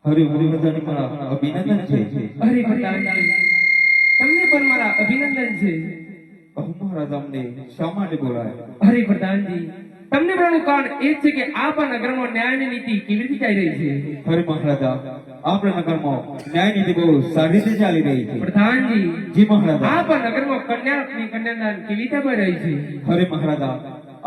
હરિવર્ધન મારા અભિનંદન છે. હરિવર્ધન તમને પણ મારા અભિનંદન છે. મહારાજ અમને શા માટે બોલાય? હરિવર્ધનજી તમને બોલાવવાનું કારણ એ છે કે આપણા નગરમાં ન્યાયની નીતિ કેવી રીતે ચાલી રહી છે? હરે મહારાજા આપણા નગરમાં ન્યાય નીતિ બહુ સારી રીતે ચાલી રહી છે. પ્રધાનજી જી મહારાજા આપણા નગરમાં કન્યાદાન કેવી રીતે થઈ રહી છે? હરે મહારાજા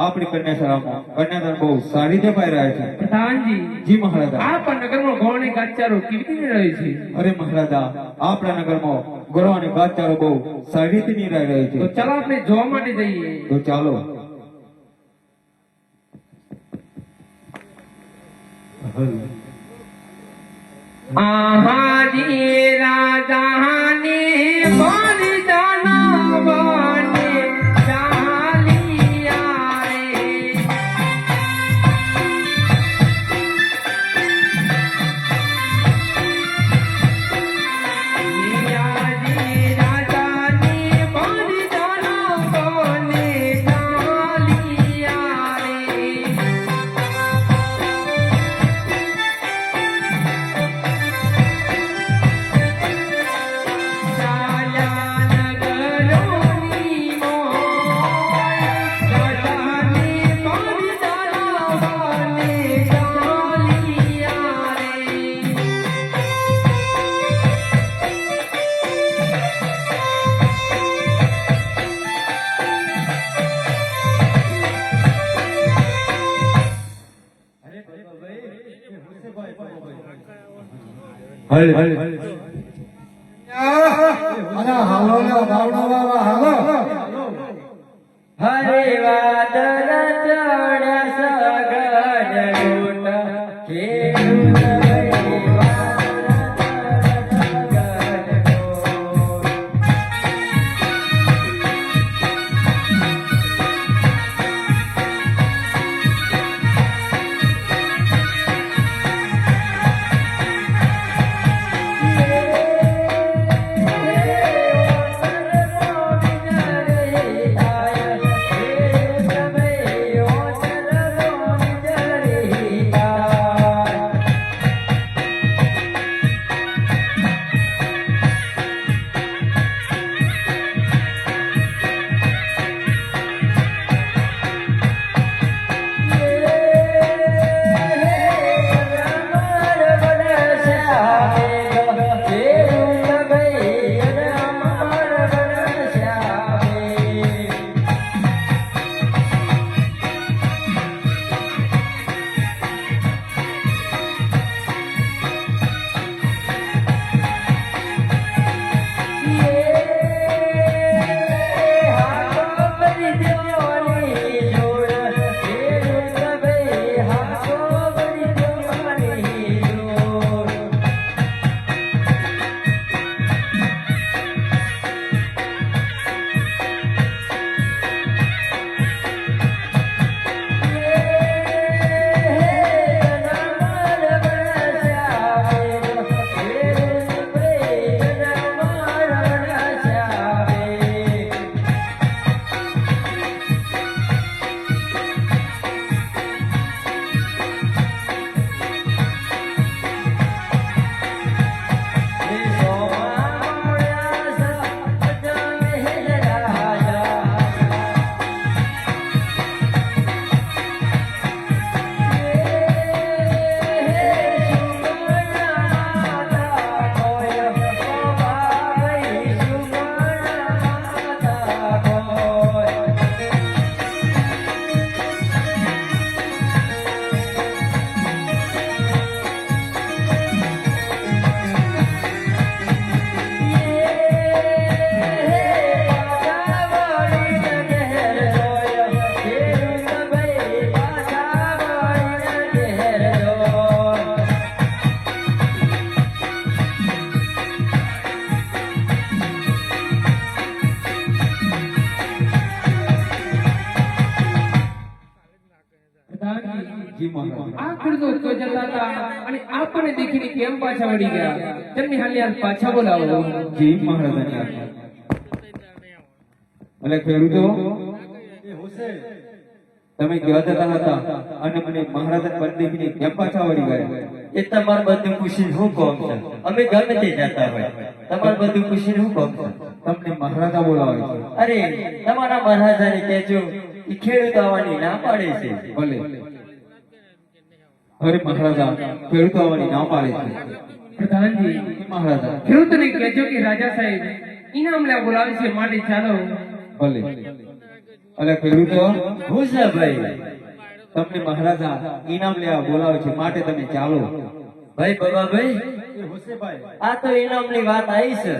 આપણી કન્યાશાળામાં કન્યાદાન બહુ સારી રીતે પાઈ રહ્યા છે. પ્રધાનજી જી મહારાજા આપણા નગરમાં ગૌણ ગાચારો કેવી રીતે રહે છે? હરે મહારાજા આપણા નગરમાં ગોળો અને ગાચારો બહુ સારી રીતે નિરાઈ રહી છે. તો ચાલો આપણે જોવા માટે જઈએ. તો ચાલો. આહાજી રાજાને બલિદાન બને ચાલિયા રે. આહાજી રાજાને બલિદાન બને ચાલિયા રે. હલ હાલો ગાવડો બાબા હાલો. હરે વાદળ ચડ્યા સગડ લોટ ખેડૂત ખેડૂતો તો જતા હતા અને આપણને દેખીને કેમ પાછા વળી ગયા તેમની હાલ યાર પાછા બોલાવો. જી મહારાજાની આજ્ઞા. એટલે ખેડૂતો તમે ક્યાં જતા હતા અને મને મહારાજા પદ દેખીને કેમ પાછા વળી ગયા? એ તમારું બધું પૂછીને હું કોમ છે? અમે ગમે તે જતા હોય તમારું બધું પૂછીને હું કોમ છે? તમને મહારાજા બોલાવે છે. અરે તમારા મહારાજાને કહેજો એ ખેડૂત આવવાની ના પાડે છે. ભલે. અરે મહારાજા ખેડૂતો આવવાની ના પાડે છે. પ્રધાનજી, મહારાજા ખેડૂતોને કહેજો કે રાજા સાહેબ ઇનામ લેવા બોલાવે છે માટે ચાલો. ભલે. એટલે ખેડૂતો હું છે ભાઈ? તમને મહારાજા ઇનામ લેવા બોલાવે છે માટે તમે ચાલો. ભાઈ બાબા ભાઈ, આ તો ઇનામની વાત આવી છે.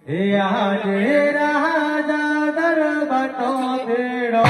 હે આજે રાજા દરબારનો ભેડો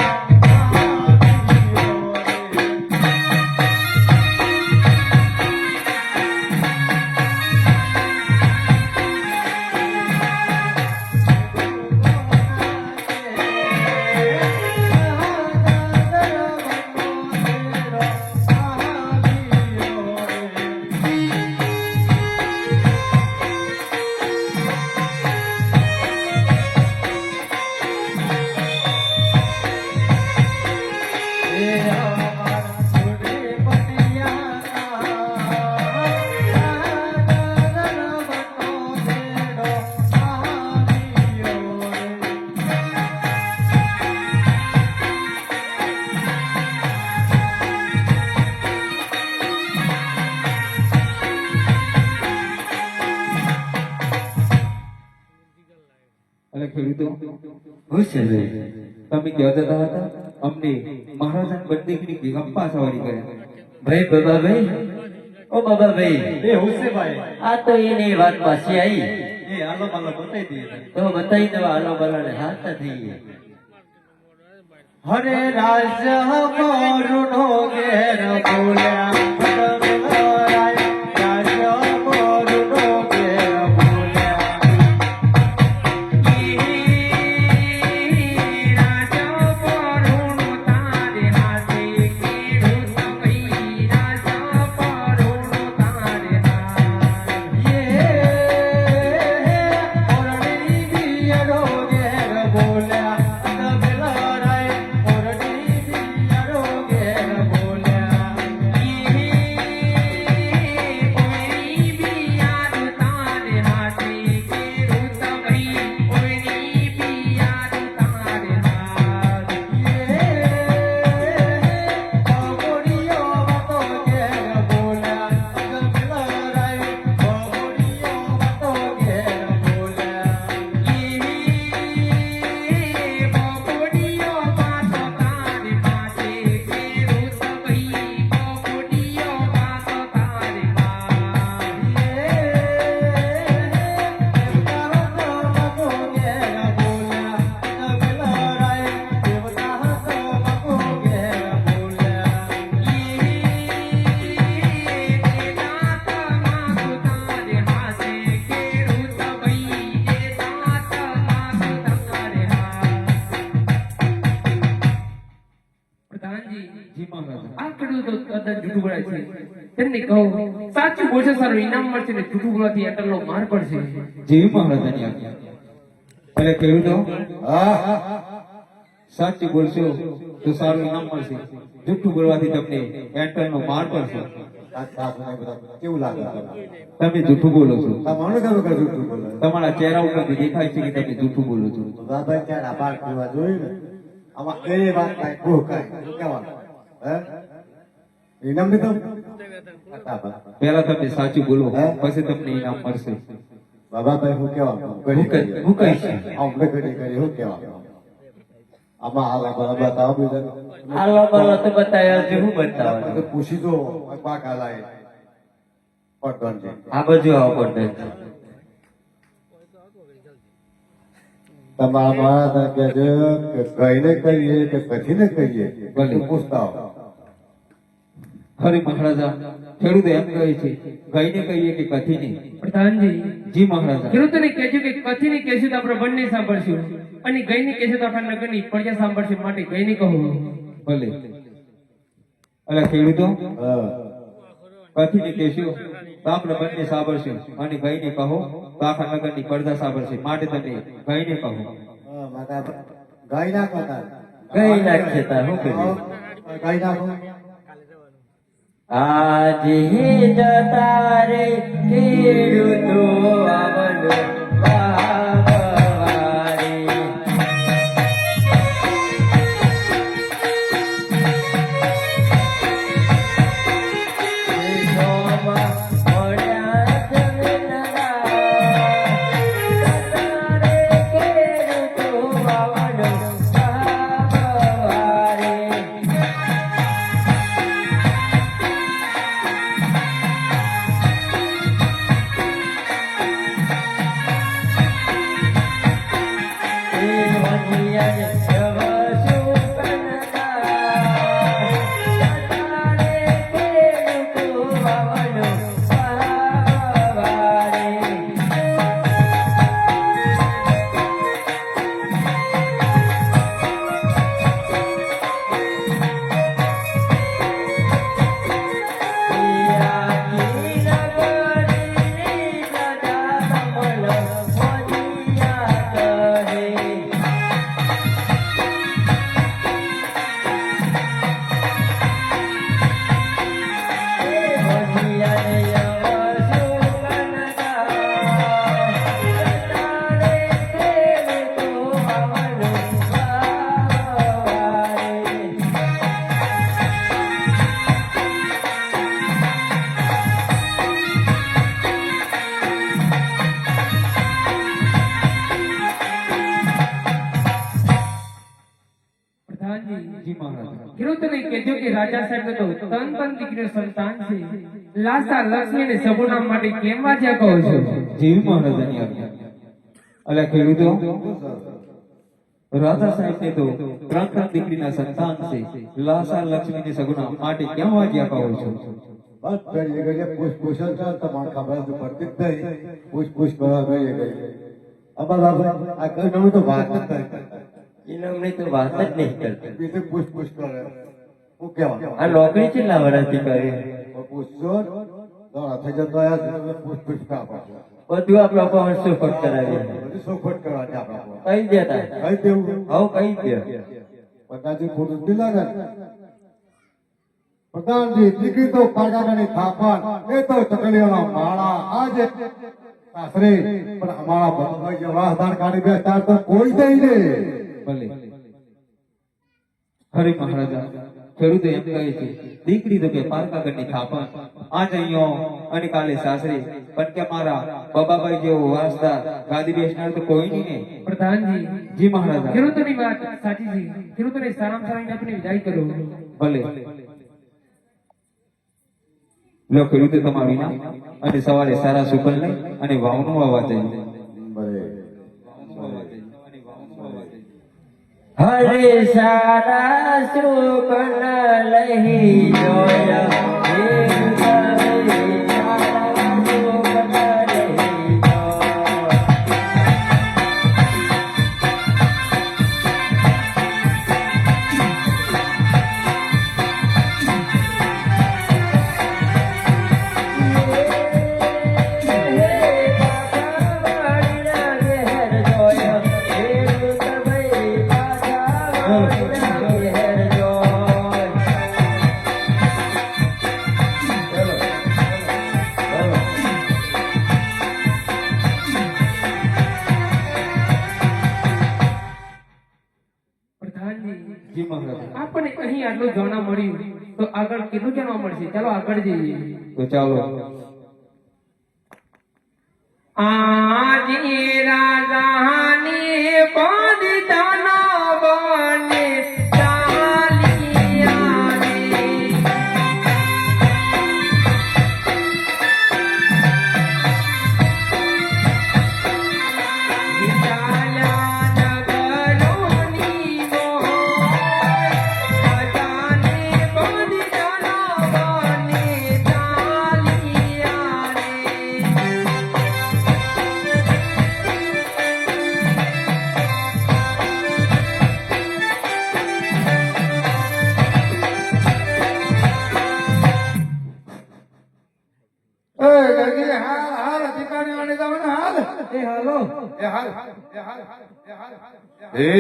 એટલે ખેડૂતો હું છે ભાઈ? તમે ક્યાં જતા હતા? અમને મહારાજા પદ દેખીને કેમ પાછા વળી ગયા? ભાઈ બાબા ભાઈ, ઓ બાબા ભાઈ, એ હુસેભાઈ આ તો એની વાત પાછી આવી એ હાલો માલો બતાઈ દઈએ તો બતાવી દેવા. હાલો બલાને હાથ નથી. હરે રાજ મોરુનો ઘેર બોલ્યા રાજ મોરુનો ઘેર બોલ્યા રાજા પરુણો તારે હાથે ખેડૂત ભાઈ રાજા પરુણો તારે હાથે. ઓરડી દિયરો ઘેર બોલ્યા તબેલારાય ઓરડી દિયરો ઘેર બોલ્યા બગોડીઓ વાતો ઘેર બોલ્યા તબેલારાય બગોડીઓ વાતો ઘેર બોલ્યા પ્રધાનજી, જી મહારાજા. આ ખેડૂતો તદ્દન જૂઠું બોલે છે. તેમને કહો સાચું બોલશે સારું ઇનામ મળશે ને જૂઠું બોલવાથી અટલો માર પડશે. જી મહારાજાની આજ્ઞા. એટલે ખેડૂતો સાચું બોલશો તો સારું ઇનામ મળશે. જૂઠું બોલવાથી તમને એન્ટરનો માર પડશે. કેવું લાગે તમે જૂઠું બોલો છો. મને ખબર કે જૂઠું બોલે તમારા ચહેરા ઉપરથી દેખાય છે કે તમે જૂઠું બોલો છો. બાબા ક્યાં આભાર કરવા જોયું ને આમાં એ વાત કાંઈ ભૂ કાંઈ શું કહેવાનું હે ઇનામ દીધો પહેલા તમે સાચું બોલો પછી તમને ઇનામ મળશે. બાબા ભાઈ હું કહેવાનું હું કહીશ. આપણે ઘડી કરી શું કહેવાનું આમાં હાલા બરાબર બતાવો બીજા હાલો બલો તો બતાવ્યા છે. હું બતાવવાનું? તો પૂછી દો પાક હાલાય પટવન છે આ બાજુ આવો પડે. તમારા મહારાજ કહે છે કે કહીને કહીએ કે કથીને કહીએ ભલે. પૂછતા હો હરે મહારાજા ખેડૂતો એમ કહે છે ગાયને કહીએ કે કથીને? પ્રધાનજી, જી મહારાજા. ખેડૂતોને કહેજો કે કથીને કહેશું તો આપણે બંને સાંભળશું અને ગઈને કહેશું તો આપણા નગરની પ્રજા સાંભળશે માટે ગઈને કહો. ભલે. એટલે ખેડૂતો હા કથીને કહેશું તો આપણે બંને સાંભળશું અને ભાઈને કહો તો આખા નગરની પડદા સાંભળશે માટે તમે ભાઈને કહો. હા માતા ગાય નાખો તાર કઈ નાખીએ તા શું કરીએ ગાય નાખો આજે જતા રે ખેડૂતો આવલો વાવવારે. દેશોમાં મળ્યા જમીનના, જતા રે ખેડૂતો આવલો વાવવારે. જી મહારાજ. ખેડૂતોને કહેજો કે રાજા સાહેબ તો તન તન દીકરીનું સંતાન છે. લાસા લક્ષ્મીને સગુણા માટે કેમ વાજ્યા કહો છો? જેવી મહારાજાની આજ્ઞા. એટલે ખેડૂતો રાજા સાહેબને તો ત્રણ ત્રણ દીકરીના સંતાન છે. લાસા લક્ષ્મીને સગુણા માટે કેમ વાગ્યા કહો છો? બસ કરીએ કરીએ પૂછપૂછ ચાલ તમારે ખબર તો પડતી જ નહીં પૂછપૂછ કરવા કરીએ કરીએ બરાબર આ કઈ નવું તો વાત જ નહીં ઇનામની તો વાત જ નહીં કરતી. બીજું પૂછપૂછ કરે હું કહેવાનું આ નોકરી કેટલા વર્ષથી કરી? પૂછજો દોડા થઈ જતો આયા પૂછપૂછ કા પાછો બધું આપણો પવન સુફટ કરાવીએ. બધી સોફટ કરવાની આપણા કઈ દેતા કઈ દેવું હવ કઈ દે. પ્રધાનજી ખોટું જ લાગે ને? પ્રધાનજી દીકરી તો પાડાની થાપણ એ તો ચકલીઓના માળા આજે સાસરે પણ અમારા ભગવાન જેવા આધાર કાઢી બેસતા તો કોઈ દઈ દે ભલે હરે મહારાજા. ખેડૂતો એમ કહે છે દીકરી તો કે પારકાગઢની થાપણ આજ અહીંયા અને કાલે સાસરે પણ કે મારા બાબાભાઈ જેવો વાસદાર ગાદી બેસનાર તો કોઈ નહીં ને. પ્રધાનજી, જી મહારાજા. ખેડૂતોની વાત સાચી છે. ખેડૂતોને સારામાં સારી આપને વિદાય કરો. ભલે લો ખેડૂતો તમારું ઇનામ અને સવારે સારા સુકલ લઈ અને વાવનું વાવવા જઈએ. ભલે હરે સારા સુકલ લઈ જોયા હે સારા સુકલ લઈ જોયા. પ્રધાનજી, જી મહારાજા. આપણને અહીં આટલું જાણવા મળ્યું તો આગળ કેટલું જાણવા મળશે? ચાલો આગળ જઈએ. તો ચાલો. આજે રાજાની પદતનો બને ચાલિયા રે. વિચાર્યા નગરોની મોહ, રાજાની પદતનો બને ચાલિયા રે. એ હાલો હે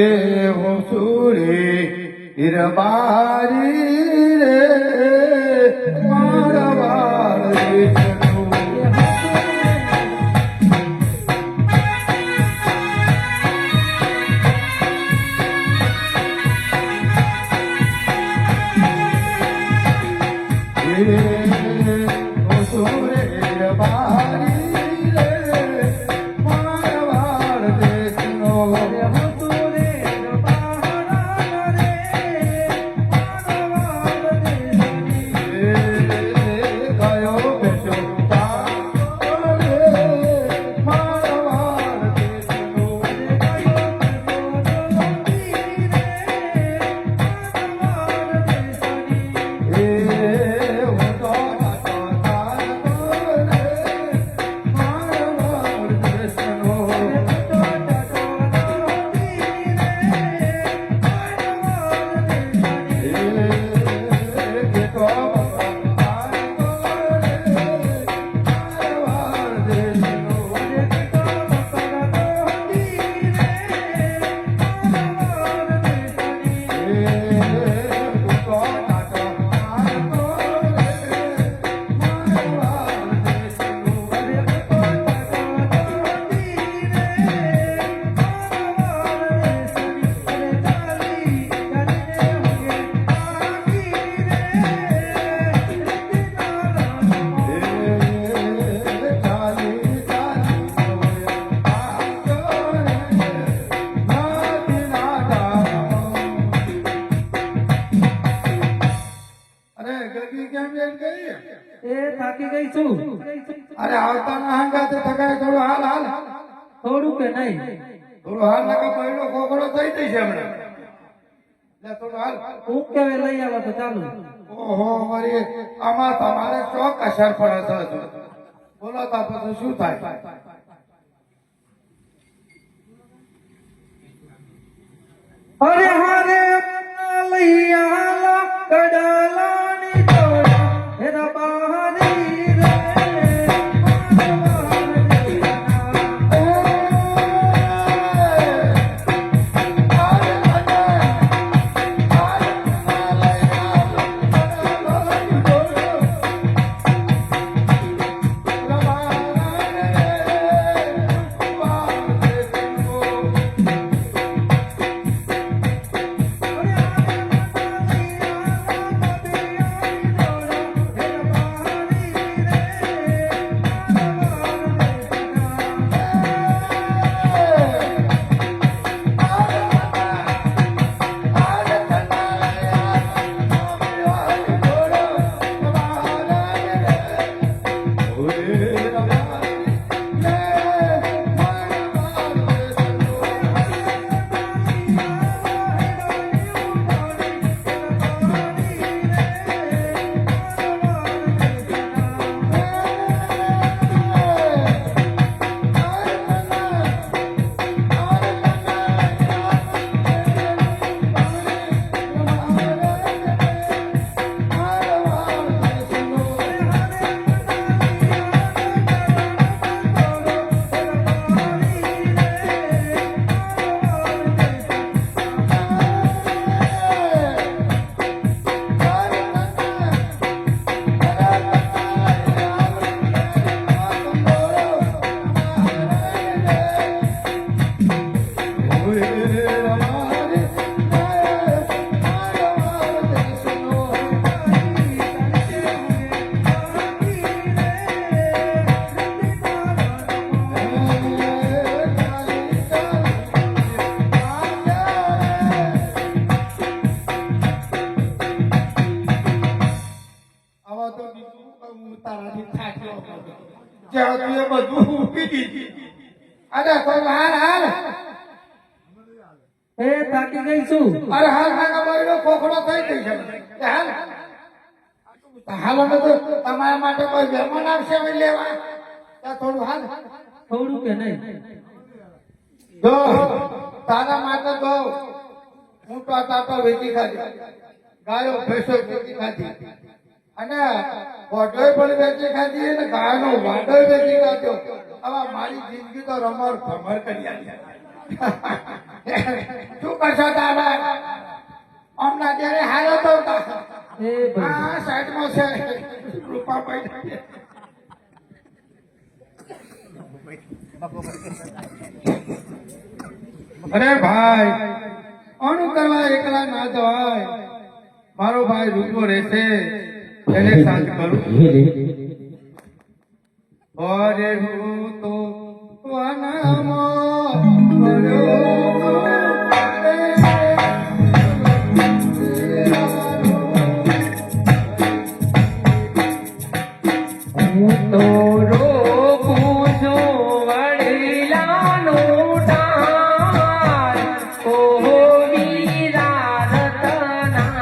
હોસુરી હિરબારી રે મારવાડ દેશનું. એ થાકી ગઈ છું. અરે આવતા ના હંગાતે થકાય થોડું હાલ હાલ થોડું કે નહીં? થોડું હાલ નકા પહેલો કોકડો થઈ જશે હમણાં. લે થોડું હાલ. હું કેવે લઈ આવો તો ચાલુ. ઓહો મારી આમાં તમારે ચોક અસર પડે છે. બોલો તો પછી શું થાય? અરે હારે લઈ આલા કડાલાની જોડા એના બહારી રે અરે કોઈ હાલ હાલ. એ થાકી ગઈ છું. અરે હાલ હાલ બોલ્યો કોકડો થઈ જશે. હાલ હાલો ને તો તમારા માટે કોઈ મહેમાન આવશે અમે લેવા. થોડું હાલ. થોડું કે નહીં? જો તારા માટે તો હું તો તાતો વેચી ખાધી, ગાયો ભેંસો વેચી ખાધી, અને ઓઢોય પણ વેચી ખાધી અને ગાયનો વાંઢોય વેચી ખાધો. હવે મારી જિંદગી તો રમર ભમર કરી આલી. શું કરશો તારે હમણાં ત્યારે હારો તો આ સાઈડમાં છે રૂપાભાઈ. અરે ભાઈ અણુ કરવા એકલા ના જવાય. મારો ભાઈ રૂપો રહેશે એને સાથ કરું. અરે હું તો વનમાં પડ્યો હું તો રોપું છું વડીલાનું ટાણ. ઓહો વીરા રતનાભાઈ.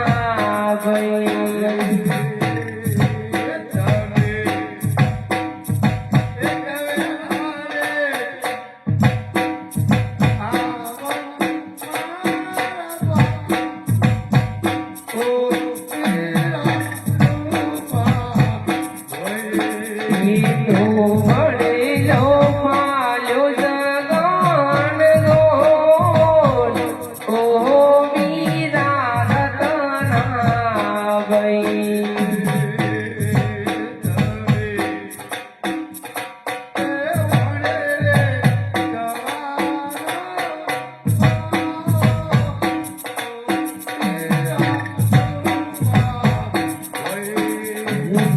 મીઠો વડેલો માલ્યો જગાણ ગોળ. ઓહો વીરા રતનાભાઈ.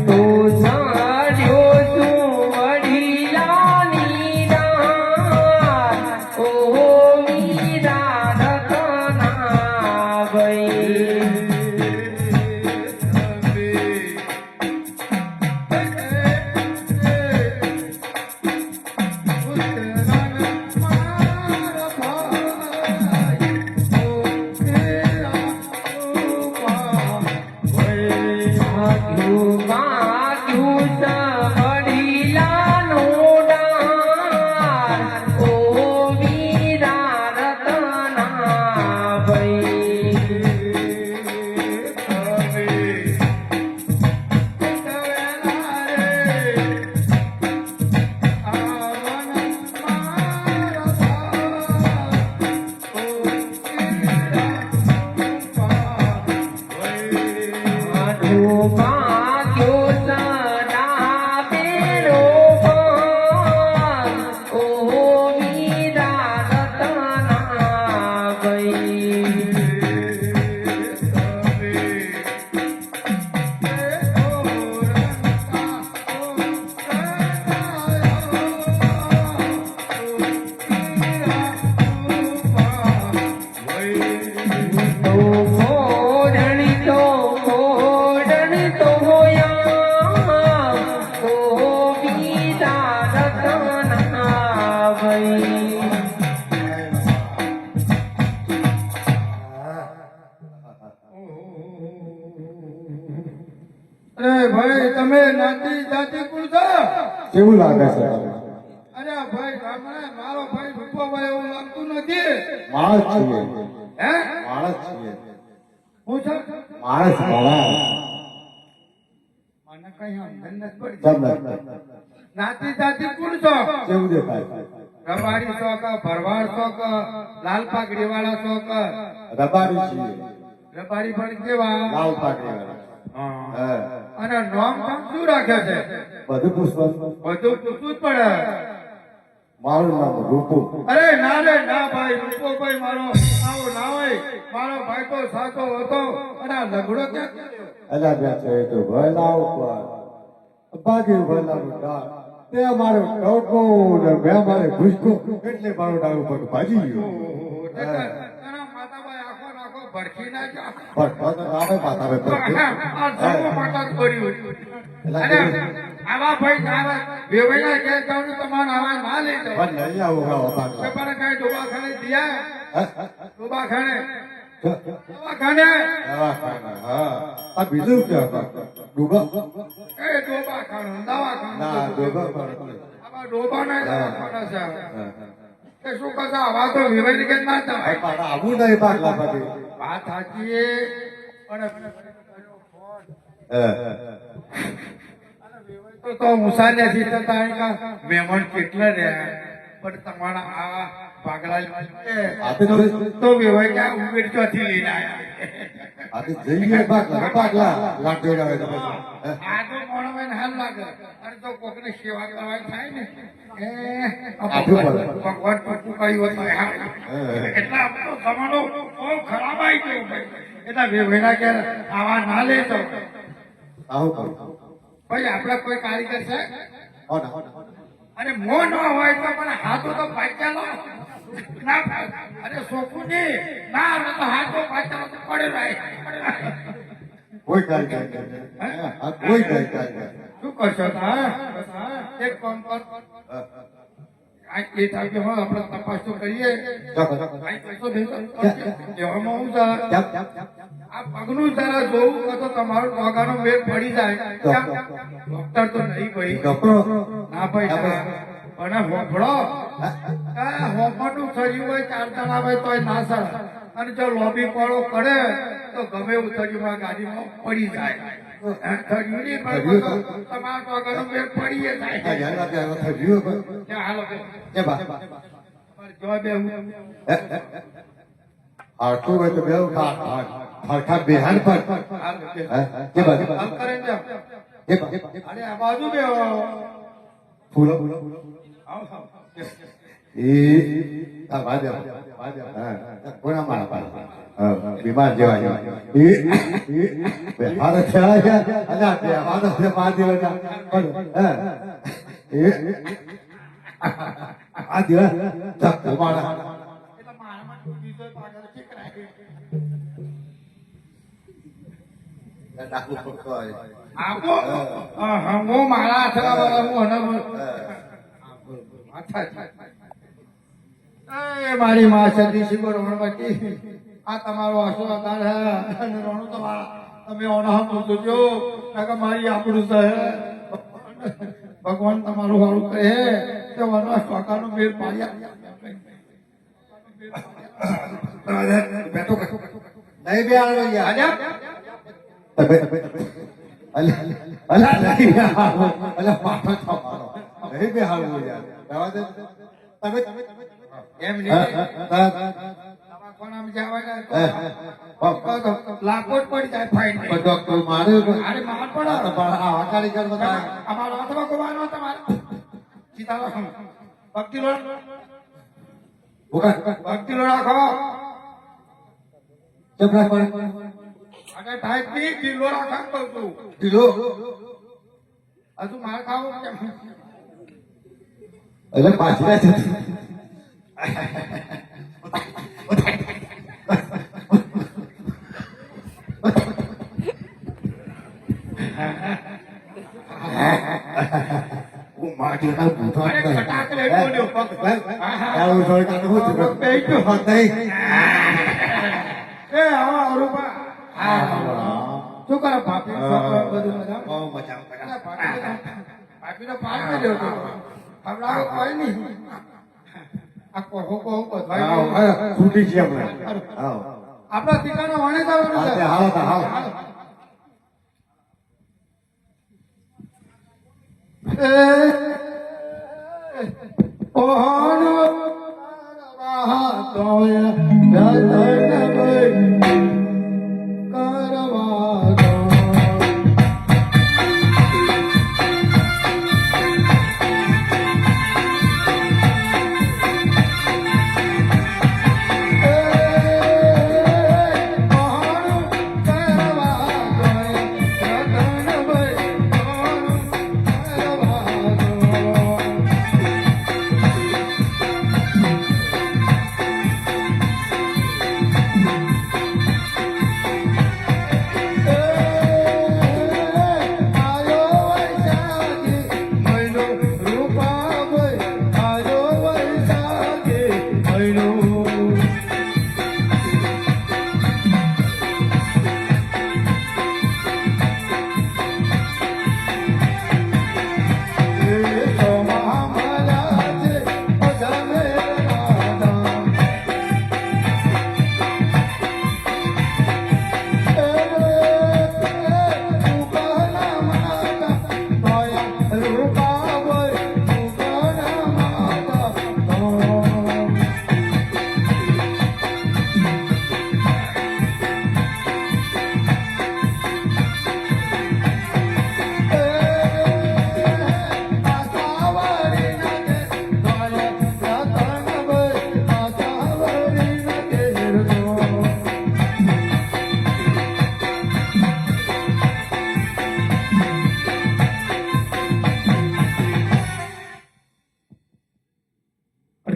તો જાણ્યો છું વડીલાની દાન. ઓહો વીરા રતનાભાઈ. ભાગ્યું ભાગ્યું છે વડીલાનું દાન. ઓહો વીરા રતનાભાઈ. મારું ભાગ્યું છે ડાબેરો પાન. ઓહો વીરા રતનાભાઈ. તો મોરણી તો હોયા. ઓહો વીરા રતનાભાઈ. અરે ભાઈ તમે નાતી જાતી કુલ છો? કેવું લાગે છે અરે ભાઈ ગામડે મારો ભાઈ રૂપાભાઈ એવું લાગતું નથી. માણસ છીએ હે માણસ છીએ હું છે માણસ ભલા મને કઈ સમજણ નથી પડી. જમ નાતી જાતી કુલ છો? કેવું દેખાય રબારી છો કે ભરવાડ છો કે લાલ પાઘડી વાળા છો કે રબારી છીએ રબારી પણ કેવા? લાલ પાકડી વાળા હા. હા અને નામ કામ શું રાખ્યો છે? બધું પૂછવાનું બધું પૂછવું જ પડે. મારું નામ રૂપુ અરે ના રે ના ભાઈ રૂપોભાઈ મારો આવો ના હોય. મારો ભાઈ તો સાચો હતો અને આ લગડો ક્યાં કર્યો? અલા બે છે તો ભલા ઉપર બાકી ભલા ડાળ તે મારો ટોકો ને મેં મારે ઘૂસકો એટલે મારો ડાળ ઉપર ભાજી ગયો ઓહો, તે તારા માતાભાઈ આખો નાખો ભડકી ના જા. પણ નામે માતા બે આ સર્વ માતા જ કર્યું. અને આવા ભાઈ આવા વેવાઈના ઘેર જાઉં તો તમારા આવા ના લઈ જાઓ. પણ નહીં આવું ગાવ તે પણ કઈ દવાખાને દિયા દવાખાને હા આ બીજું કે ડૂબા એ દવાખાનું દવાખાનું ના ડૂબા આવા ડોબા ના દવાખાના છે. કે શું કરશો? આવા તો વેવાઈની ઘેર ના જવાય. પણ આવું નહીં પાકલા પાકી વાત સાચી પણ તો ઊંસા નથી થતા અહીં કા મહેમાન કેટલા રહ્યા પણ તમારા આ પાગલા તો વેવાય ક્યાં ઉમેર ચોથી લઈને આવ્યા આજે જઈએ પાકલા લાટો આવે તો પછી આ તો મોણવાને હાલ લાગે અને તો કોકને સેવા કરવાની થાય ને આઠું પડે. ભગવાન ટૂંકું કર્યું હોય તો હાલ. એટલે આપણો જમાનો બહુ ખરાબ આવી ગયો ભાઈ. એટલે વેવાયના કે આવા ના લેતો આવું કરું ભાઈ આપડા કોઈ કારીગર છે હોના અને મો ન હોય તો પણ હાથો તો પાચ્યા ના અરે સોખું નહીં ના આવે તો હાથો પાચ્યા તો પડે રહે કોઈ કાઈ કોઈ કાઈ શું કરશો એક કામ કર આ એ થાય કે હા આપણે તપાસ તો કરીએ આ પૈસો દેતો એવામાં હું આ પગનું જરા જોવું કે તો તમારો ટોગાનો વેગ પડી જાય ડોક્ટર તો નહીં ભાઈ ના ભાઈ ના. પણ હોભળો હોમનું થયું હોય 4 જણા હોય તોય ના સર અને જો લોબી પાડો કરે તો ગમે એવું થયું ગાડીમાં પડી જાય થયું નહીં પણ તમારા ટોગાનો વેગ પડી જાય હાલો જવાબ એવું આટલું હોય તો બે ફરખા બેહાન પર કે બાજુ હાલ કરે જાઓ. કે બાજુ અરે આ બાજુ બેહો. ફૂલો આવો, આવો. એ આ વાદે કોના મારા પાડ બીમાર જેવા એ હાર થયા છે અને આ હાર છે પાંચ દિવસ પણ એ આ દિવસ ધક્કો મારા એટલે મારામાં કોઈ બીજો પાગલ છે કે નહીં? આપો હું મારા હાથના વાળા હું એ મારી માં સદી શીખો રમણવતી આ તમારો આશીર્વાદ હે અને રણુ તમારા તમે ઓનહમ જોજો કે મારી આપણું છે ભગવાન તમારું વાળું કહે કે વનવા સ્વાકાનો મેર પાડ્યા બેઠો નહીં બે આવો યાર અલા નહીં અલા પાછા થવાનો નહીં બે હાલો યાર દવા દે તમે એમ નહીં તમારા કોનામ જવાના લાખોટ પડી જાય ફાઈન ડોક્ટર મારે અરે માર પડો આ કારીગર બધા અમારો હાથમાં કોવાનો તમારે સીતારો ભક્તિ લો ભક્તિ લો રાખો ચપરા પર અને ટાઈપ ની કિલો રાખા કહું છું કિલો હજુ માર ખાવો કેમ એટલે પાછી માટીના ભૂતા અરે ખટાક લઈ બોલ્યો પગ આવું જોઈ હું બેઠો નહીં એ આવા અરુપા શું કરે ભાભી બધું મજા બહુ મજા ભાભીનો પાર કર્યો તો હમણાં કોઈ નહીં આ કહો છૂટી છે આપણે આપણા ઠીકાનો વણે જવાનું છે હાલો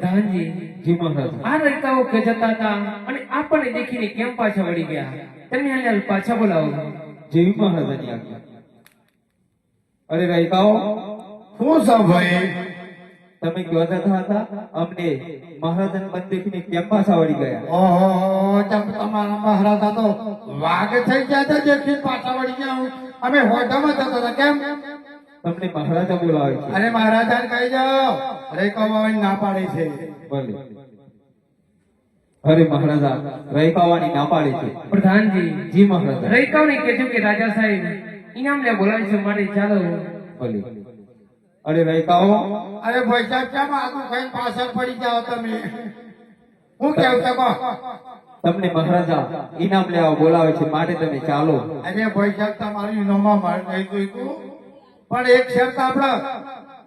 પ્રધાનજી, જી મહારાજ. આ રૈકાઓ કે જતા હતા અને આપણને દેખીને કેમ પાછા વળી ગયા? તમે હાલ પાછા બોલાવો. જેવી મહારાજાની આજ્ઞા. અરે રૈકાઓ, શું છે ભાઈ? તમે કહેવા જતા હતા અમને મહારાજાને બંધ દેખીને કેમ પાછા વળી ગયા? ઓહો, જેમ તમારા મહારાજા તો વાઘ થઈ ગયા હતા, જેથી પાછા વળી ગયા. અમે હોટામાં જતા હતા, કેમ? તમને મહારાજા બોલાવે છે. અરે મહારાજાને કહી જાઓ, રેખાવાની ના પાડે છે. ભલે. અરે મહારાજા રૈકાવાની ના પાડે છે. પ્રધાનજી, જી મહારાજા. રૈકાઓને કહેજો કે રાજા સાહેબ ઇનામ લે બોલાવે છે, માટે ચાલો. ભલે. અરે રૈકાઓ, અરે ભાઈ સાહેબ, કેમ આગળ ખાઈને પાછળ પડી જાઓ તમે? હું કેવું તમે? તમને મહારાજા ઇનામ લેવા બોલાવે છે, માટે તમે ચાલો. અરે ભાઈ સાહેબ, તમારી નોમાં મારે નહીં જોઈતું, પણ એક શરત આપણે,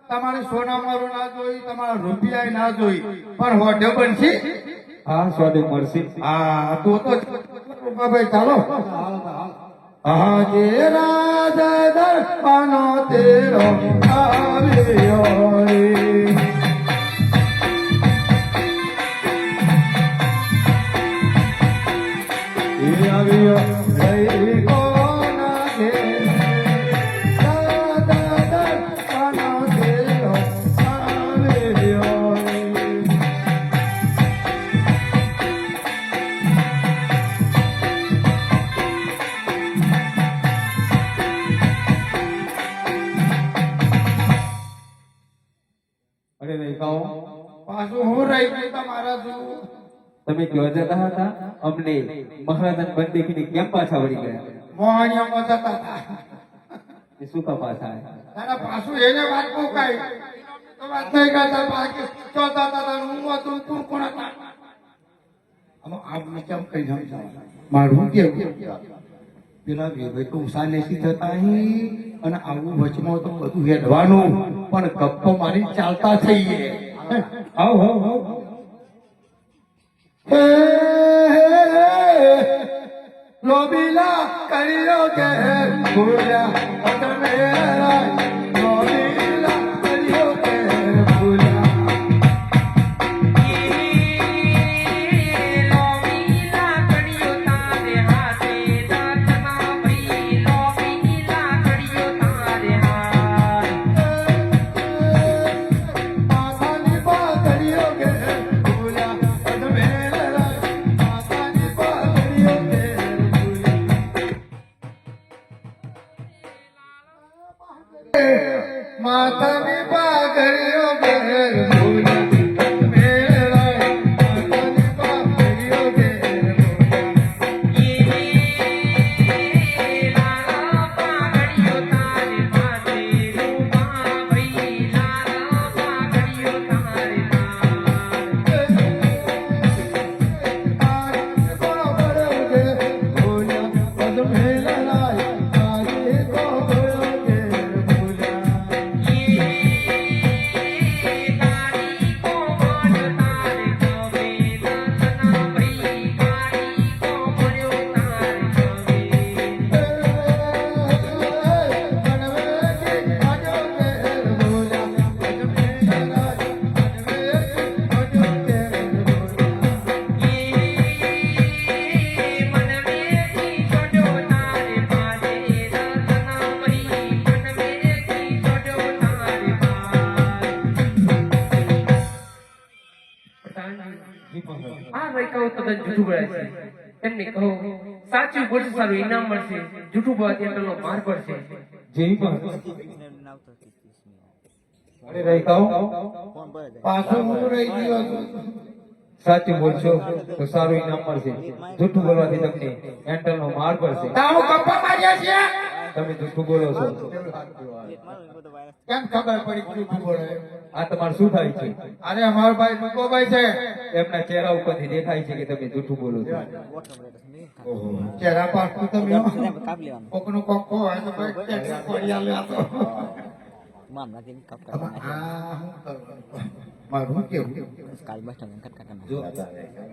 તમારે સોના મારું ના જોઈ, તમારા રૂપિયા ના જોઈ, પણ હોટે બનશે. હા, સ્વાદે મળશે. હા, તો ભાઈ ચાલો. આજે રાજા દરબાનો તેરો આવ્યો રે. એ આવ્યો રે કોના ઘેર. રાજા દરબાનો તેરો આવ્યો રે. અરે રૈકાઓ, પાછું હું રહી ગયું તમારા શું? તમે કહેવા જતા હતા અમને મહારાજાને બંધ દેખીને કેમ પાછા વળી ગયા? મોહણીઓમાં જતા હતા. એ શું કા પાછા આવ્યા? તારા પાછું એને વાત મુકાઈ. તો વાત નહીં કરતા, બાકી ચોથા હતા, હું હતું, કોણ હતા? આમાં આપણે કેમ કઈ સમજાવ? મારું કેવું? પેલા ભાઈ તો ઉષાનેસી થતા અહીં, અને આવું વચમાં તો બધું હેડવાનું, પણ ગપ્પો મારી ચાલતા થઈએ. આવો આવો આવો. હે, લોબીલા કર્યો કે ભૂલ્યા તમે લોબીલા કર્યો કે ભૂલ્યા. માથાની પાઘડીઓ કે ભૂલ્યા તમે માથાની પાઘડીઓ કે ભૂલ્યા. માથાની પાઘડીઓ કે ભૂલ્યા તમે માથાની પાઘડીઓ કે ભૂલ્યા. આ રૈકાઓ તદ્દન જૂઠું બોલે છે. તેમને કહો સાચું બોલશે, સારું ઇનામ મળશે. જૂઠું બોલવાથી એમનો માર પડશે. જેવી મહારાજ. અરે રૈકાઓ, પાછું હું રહી ગયો છું. સાચું બોલશો તો સારું ઇનામ મળશે. જૂઠું બોલવાથી તમને એન્ટલનો માર પડશે. તાવ કપ્પા માર્યા છે. તમે જૂઠું બોલો છો. કેમ ખબર પડી જૂઠું બોલે? આ તમારે શું થાય છે? અરે અમારો ભાઈ રૂકોભાઈ છે. એમના ચહેરા ઉપરથી દેખાય છે કે તમે જૂઠું બોલો છો. ચહેરા પાછું તમે કોકનું કોક હોય તો ભાઈ ચહેરા પડી આલે આ તો. આ શું કરવાનું? મારું કેવું? જો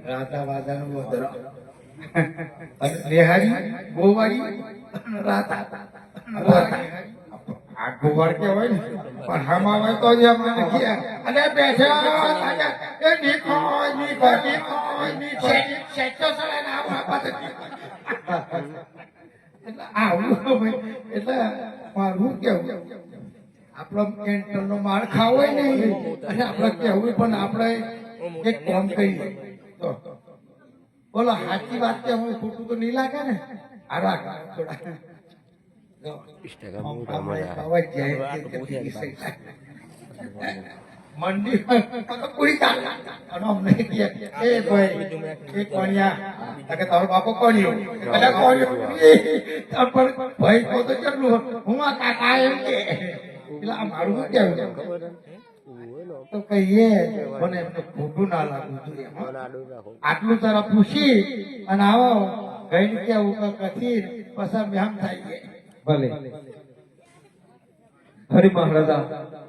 રાધા વાદાનું વધરા અને નેહારી ગોવાળી અને રાધા આ ગોવાર કે હોય ને પણ હમા હોય તો જે અમને કહે અને બેઠા એ નીકો નીકો નીકો નીકો સેચો સળે ના આપા એટલે આવું એટલે મારું કેવું આપણો કેન્ટરનો માર ખાવો હોય ને અને આપણે કેવું પણ આપણે એક કામ કરીએ તો બોલો સાચી વાત કે હું ખોટું તો નહીં લાગે ને આ રાખ થોડા મંડી પૂરી ચાલે અને અમને કહે એ ભાઈ એ કોણિયા કે તારો બાપો કોણિયો એટલે કોણિયો પણ ભાઈ કહો તો કેટલું હું આ કાકા એમ કે એટલે આ મારું શું કેવું તો કહીએ મને એમને ખોટું ના લાગવું જોઈએ આટલું તારા પૂછી અને આવો ગઈ કેવું કથી પછી મેમ થાય ભલે હરી મહારાજા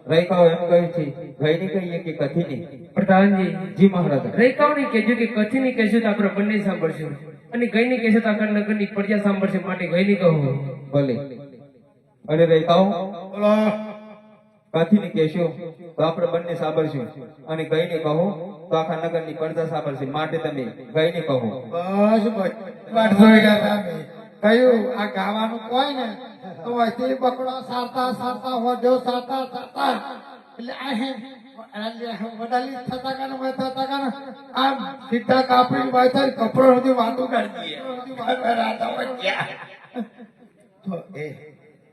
રૈકાઓ એમ કહે છે ગઈની કહીએ કે કથીની પ્રધાનજી જી મહારાજા રૈકાઓને કહેજો કે કથીની કહેશું તો આપણે બંને સાંભળશું અને ગઈની કહેશું તો આખા નગરની પ્રજા સાંભળશે માટે ગઈની કહું ભલે અરે રૈકાઓ બોલો કથીની કહેશો તો આપણે બંને સાંભળશું અને ગઈને કહો તો આખા નગરની પ્રજા સાંભળશે માટે તમે ગઈને કહો બસ વાત જોઈ ગયા તમે કયું આ ગાવાનું કોઈ ને તો અહીંથી બકડો સારતા સારતા હોજો સારતા સારતા એટલે આ વડાલી થતા કાને હોય થતા કાને આમ સીધા કાપડી વાય થાય કપડો સુધી વાતો કરી દઈએ રાજા હોય ક્યાં તો એ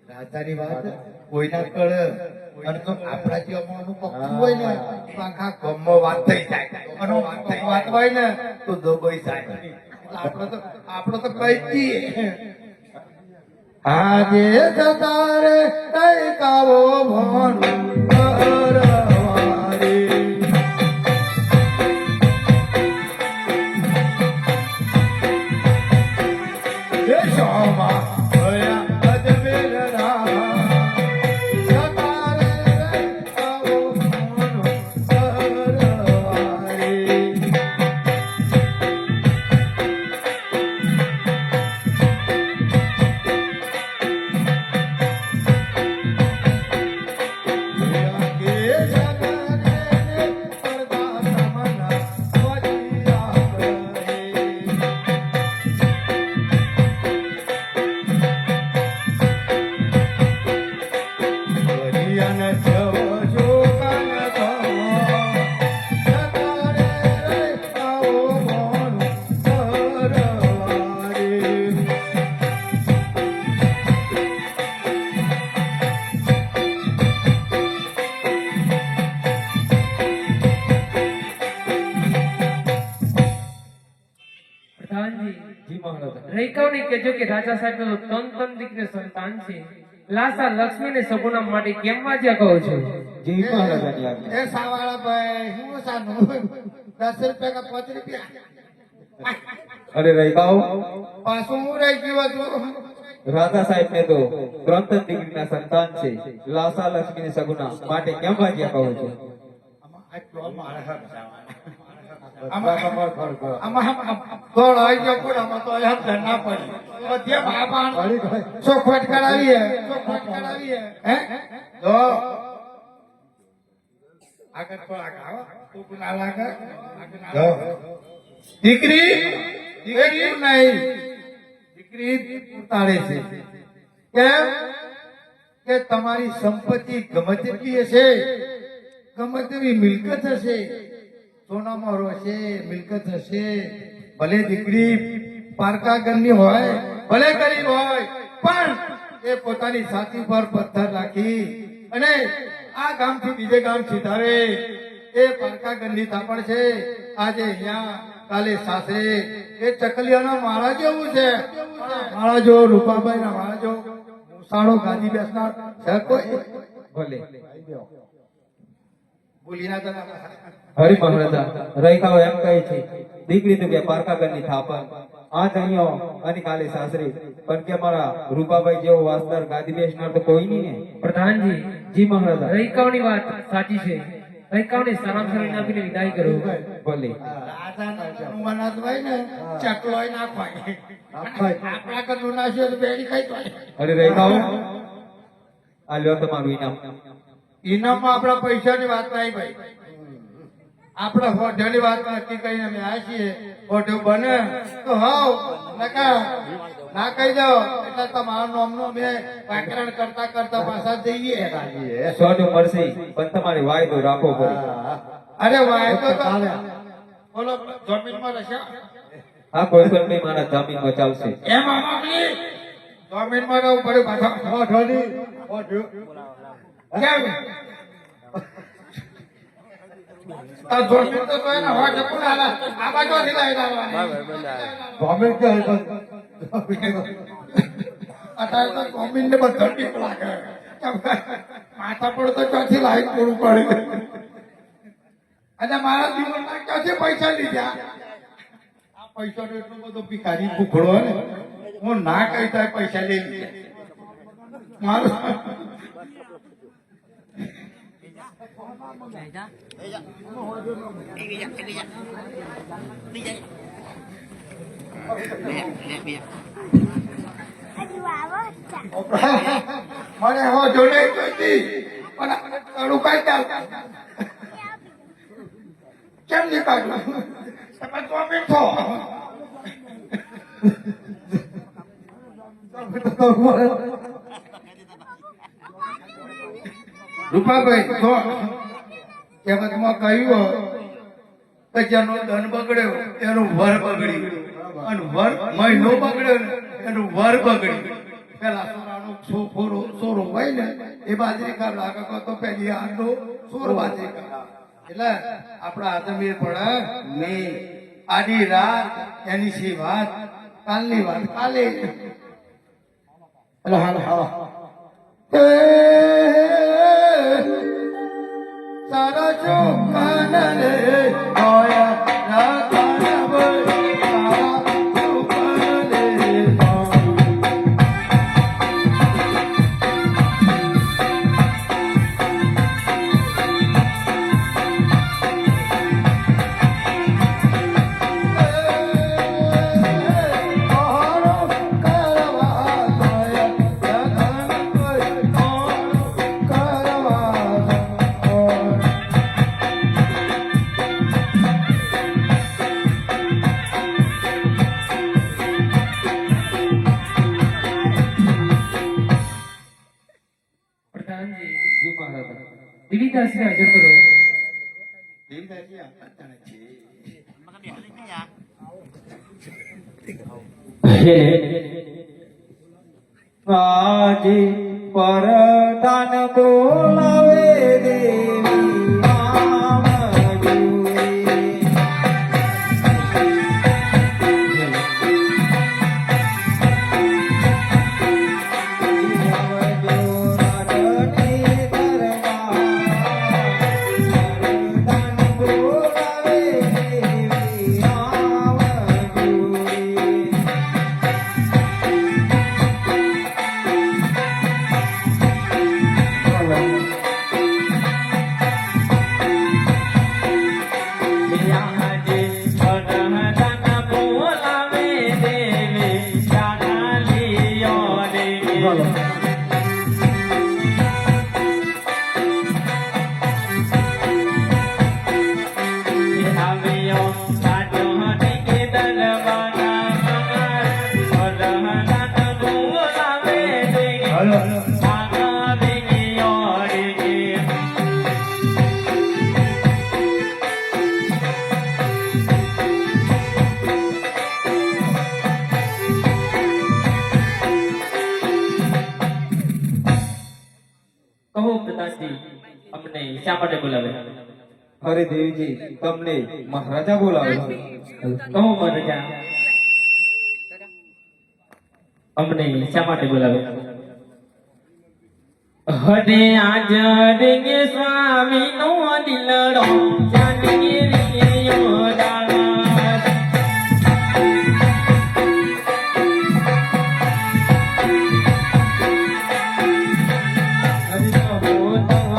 રાજાની વાત કોઈના કળે અને તો આપણા જીવનનું પક્ષું હોય ને તો આખા ગામમાં વાત થઈ જાય અને વાત હોય ને તો દોબઈ જાય આપણે તો કઈ દઈએ આજે જતા રે કઈ કાવો ભણું કરવારે એ શોમાં ભયા અજમેર રાહ જતા રે કઈ કાવો ભણું કરવારે જી મહારાજા રૈકાઓને કહેજો કે રાજા સાહેબ નો ત્રણ દીકરી સંતાન છે લાસા લક્ષ્મીને સગુના માટે કેમ વાજ્યા કહો છો જી મહારાજાની આજ્ઞા એ સાવાળા ભાઈ હું સાનું 10 રૂપિયા કા 5 રૂપિયા અરે રૈકાઓ પાછું હું રહી ગયો છું રાજા સાહેબ ને તો ત્રણ દીકરીના સંતાન છે લાસા લક્ષ્મીને સગુના માટે કેમ વાજ્યા કહો છો ચોખવટ કરાવીએ હે જો આગળ થોડાક આવો તું ના લાગે જો દીકરી દીકરી નહીં દીકરી ઉતારે છે કેમ કે તમારી સંપત્તિ ગમે તેટલી હશે ગમે તેવી મિલકત હશે સોનામાં હશે મિલકત હશે ભલે દીકરી પારકા ઘરની હોય ભલે ગરીબ હોય પણ એ પોતાની છાતી પર પથ્થર રાખી અને આ ગામથી બીજે ગામ છીતાવે એ પારકા ઘરની થાપણ છે આજે અહીંયા કાલે સાસરે એ ચકલિયાના માળા જેવું છે માળા જો રૂપાભાઈ ના માળા જો મુસાળો ગાદી બેસનાર છે કોઈ ભલે બોલી ના જતા હરી મહારાજા રૈકાઓ એમ કહે છે દીકરી તો કે પારકા ઘરની થાપણ આજ અહીંયા અને કાલે સાસરે પણ કે મારા રૂપાભાઈ જેવો વાસ્તર ગાદી બેસનાર તો કોઈ નહીં ને પ્રધાનજી જી મહારાજા રૈકાઓની વાત સાચી છે રૈકાઓને સલામ સલામ આપીને વિદાય કરો ભલે મનાત હોય ને ચકલોય ના ખાય આપણા ઘરનું નાશ્યો તો બેડી ખાઈ જાય અરે રૈકાઓ આ લ્યો તમારું ઇનામ. ઇનામમાં આપણા પૈસાની વાત નહીં ભાઈ, આપણે હોટેલની વાત નક્કી કરીને અમે આવ્યા છીએ. હોટેલ બને તો હાવ નકા ના કહી દો એટલે તમારા નામનો મેં પાકરણ કરતા કરતા પાછા જઈએ. સોનું મળશે પણ તમારે વાયદો રાખવો પડે. અરે વાયદો તો બોલો જમીનમાં રહેશે આ કોઈ પણ નહીં મારા જામીનમાં ચાલશે. એમાં મામલી જમીનમાં રહેવું પડે પાછા. કેમ આ જમીન તો એના હોટ પુરાલા આ બાજુ અત્યારે તો જમીન ને બધા ટીક લાગે. માથા પર તો ચોથી લાઈન પૂરું પડે. અને મારા જીવનમાં ક્યાંથી પૈસા લીધા? આ પૈસા નો એટલો બધો ભિખારી ભૂખડો ને હું ના કહી થાય પૈસા લઈ લીધા મારું. મને હો જોડે જોઈતી પણ તારું કઈ ચાલતા કેમ નીકળ્યું? તમે તો મીઠો રૂપાભાઈ તો એમાં કહ્યું કે જેનો ધન બગડ્યો એનું વર બગડ્યું અને વર મહિનો બગડ્યો ને એનું વર બગડ્યું. પેલા સોરાનો સોરો હોય ને એ બાજરી કા લાગે તો પેલી આનો સોર બાજરી કા એટલે આપણા આદમીર પડે મેં આડી રાત એની સી વાત કાલની વાત કાલે. એટલે હાલ હા સારા ચોખાને આયા રાતાને ભાઈ સારા ચોખાને પ્રધાનજી જી મહારાજ. દિલીદાસને હાજર કરો. આજે પરદાન બોલાવે દેવી નામ જોઈ. કહો પ્રધાનજી અમને શા માટે બોલાવે? અરે દેવજી તમને મહારાજા બોલાવે છે. કહો મહારાજા અમને શા માટે બોલાવે? હરે આજ રે સ્વામી નો દિલડો જાનકી રિયો દાસ સ્વામી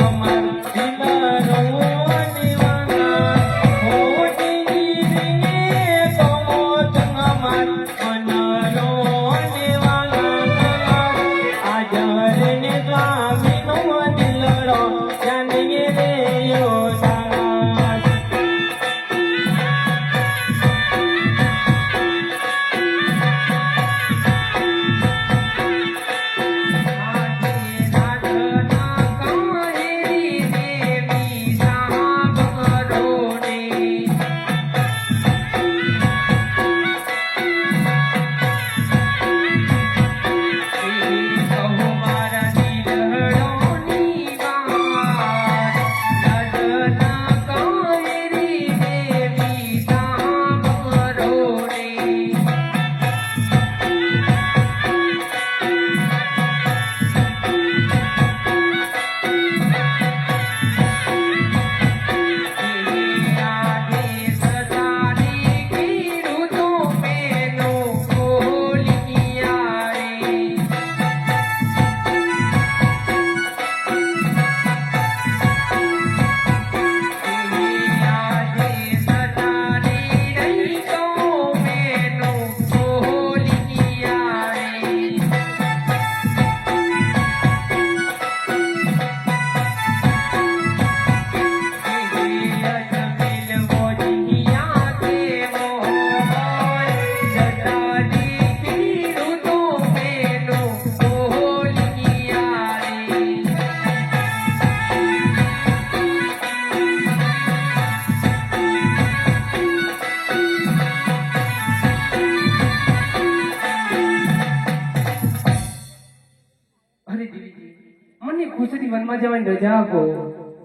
જવાની રજા આપો.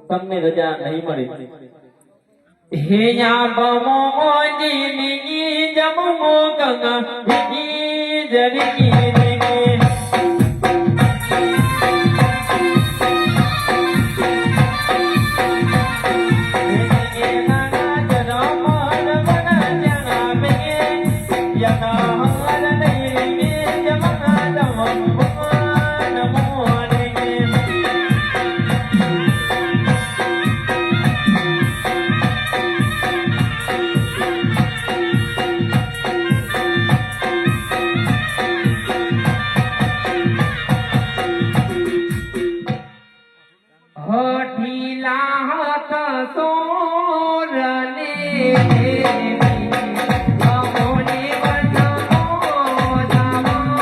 તમને રજા નહીં મળે. હે યા બમો મોજીની જમમો ગંગા જી જરકી રે. હઠીલા હત સોરને અમોને વનમો જમાડોને.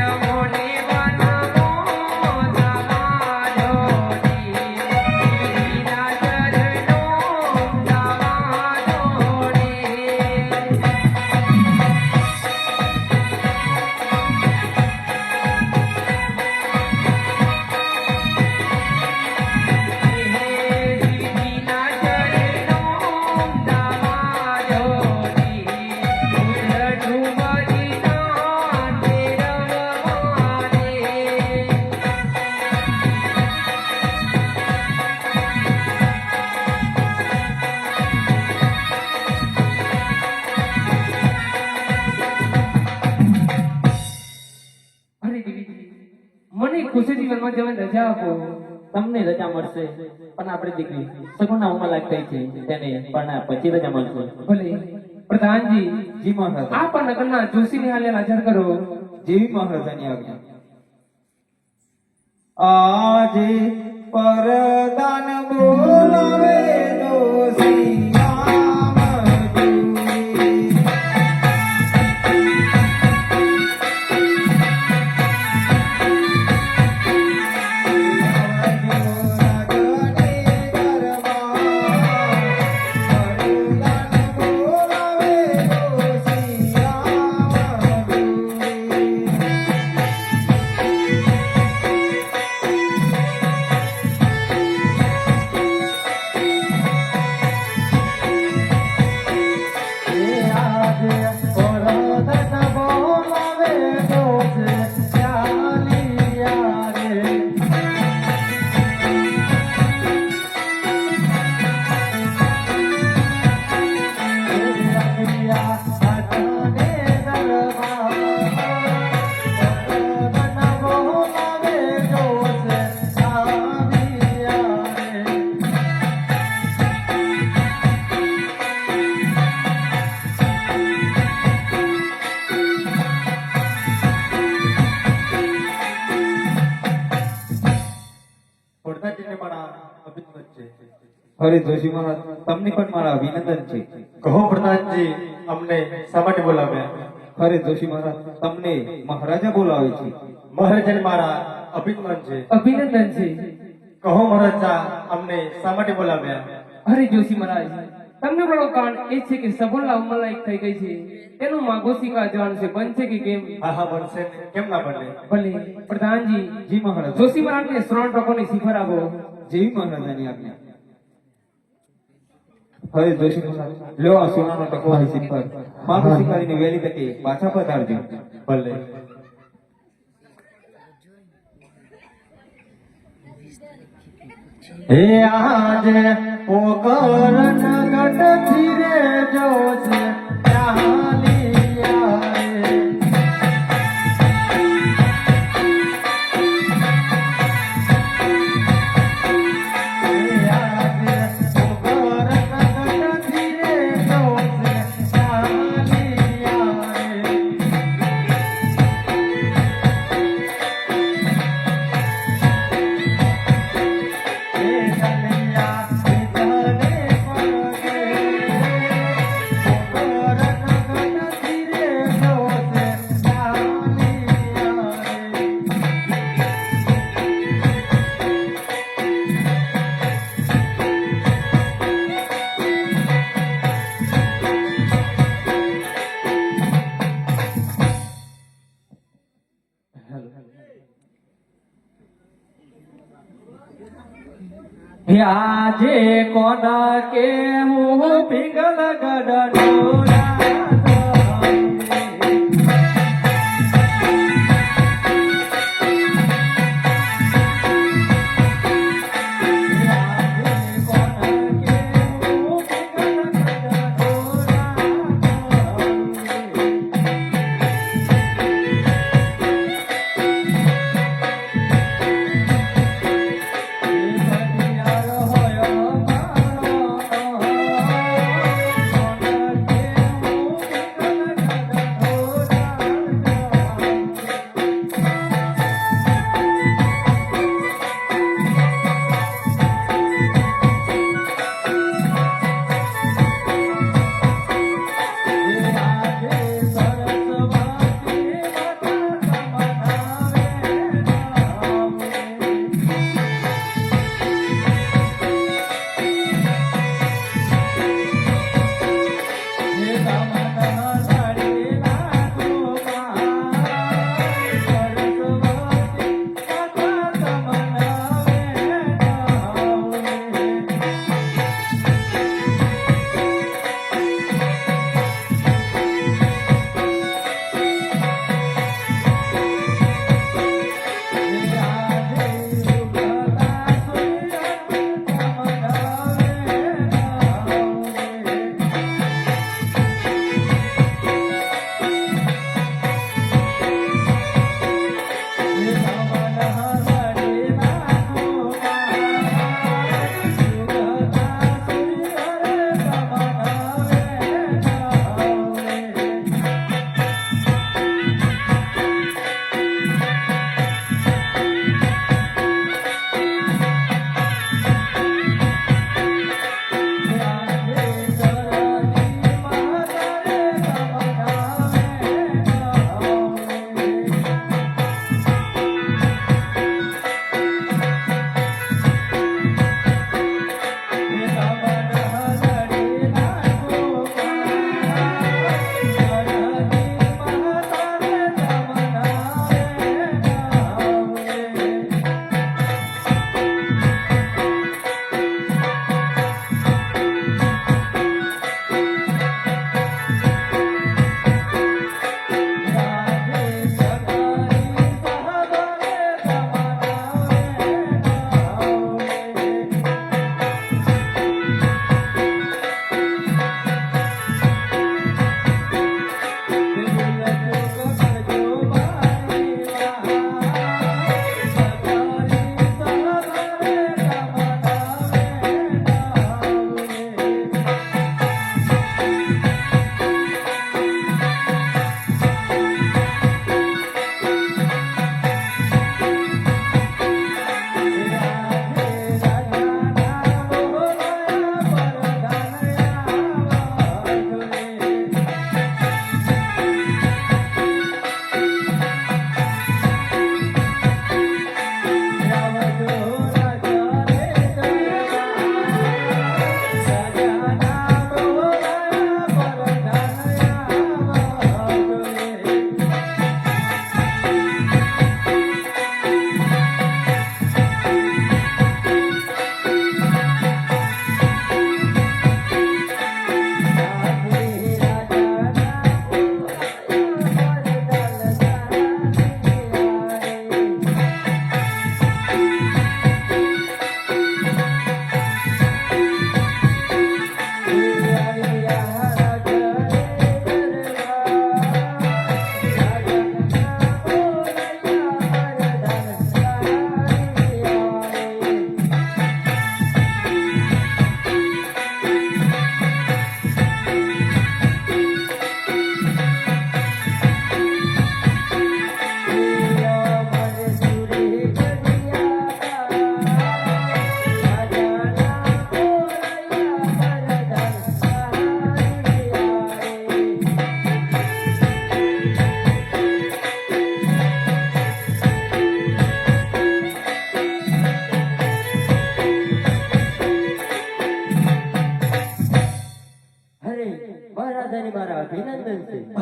અમોને વનમો જમાડોને. વિના ચરણો જમાડોને. વિના ચરણો જમાડોને. ઉધર ઠુમરી નાથે રમવાને. અરે દીદી, મને ખુશીથી વનમાં જવાની રજા આપો. તમને રજા મળશે, પણ આપણી દીકરી સગુણા ઉંમરલાયક થઈ છે, તેને પણ પછી રજા મળશે. ભલે પ્રધાનજી, જી મહારાજ. આ પણ નગરના જોશીને હાલે હાજર કરો. જેવી મહારાજાની આજ્ઞા. આજે પરદાન બોલાવે દોષી આમજુરી. અરે જોશી મહારાજ, તમને પણ મારા અભિનંદન છે. કહો પ્રધાનજી, અમને શા માટે બોલાવ્યા? અરે જોશી મહારાજ, તમને મહારાજા બોલાવે છે. મહારાજાને મારા અભિનંદન છે. અભિનંદન છે. કહો મહારાજા, અમને શા માટે બોલાવ્યા? અરે જોશી મહારાજ, તમને બોલો કારણ એ છે કે સગુણા ઉંમરલાયક થઈ ગઈ છે, તેનું માગોસિકા જવાનું છે. બનશે કે કેમ? હા હા, બનશે ને. કેમ ના બને? ભલે પ્રધાનજી, જી મહારાજ. જોશી મહારાજને શ્રવણ ટકોની શિખર આપો. જેવી મહારાજાની આજ્ઞા. હવે જોશી મહારાજ, લો આ સોનાનો ટકો અહીં શિખર. માગો શિકારીને વહેલી તકે પાછા પધારજો. ભલે. હે આજે પોકર નગટ ધીરે જોશે ચાલિયા રે. હે આજે પોકર નગટ ધીરે જોશે ચાલિયા રે. હે કનૈયા વિધને પગે હે આજે કોના કે હું પિંગલ ગડનો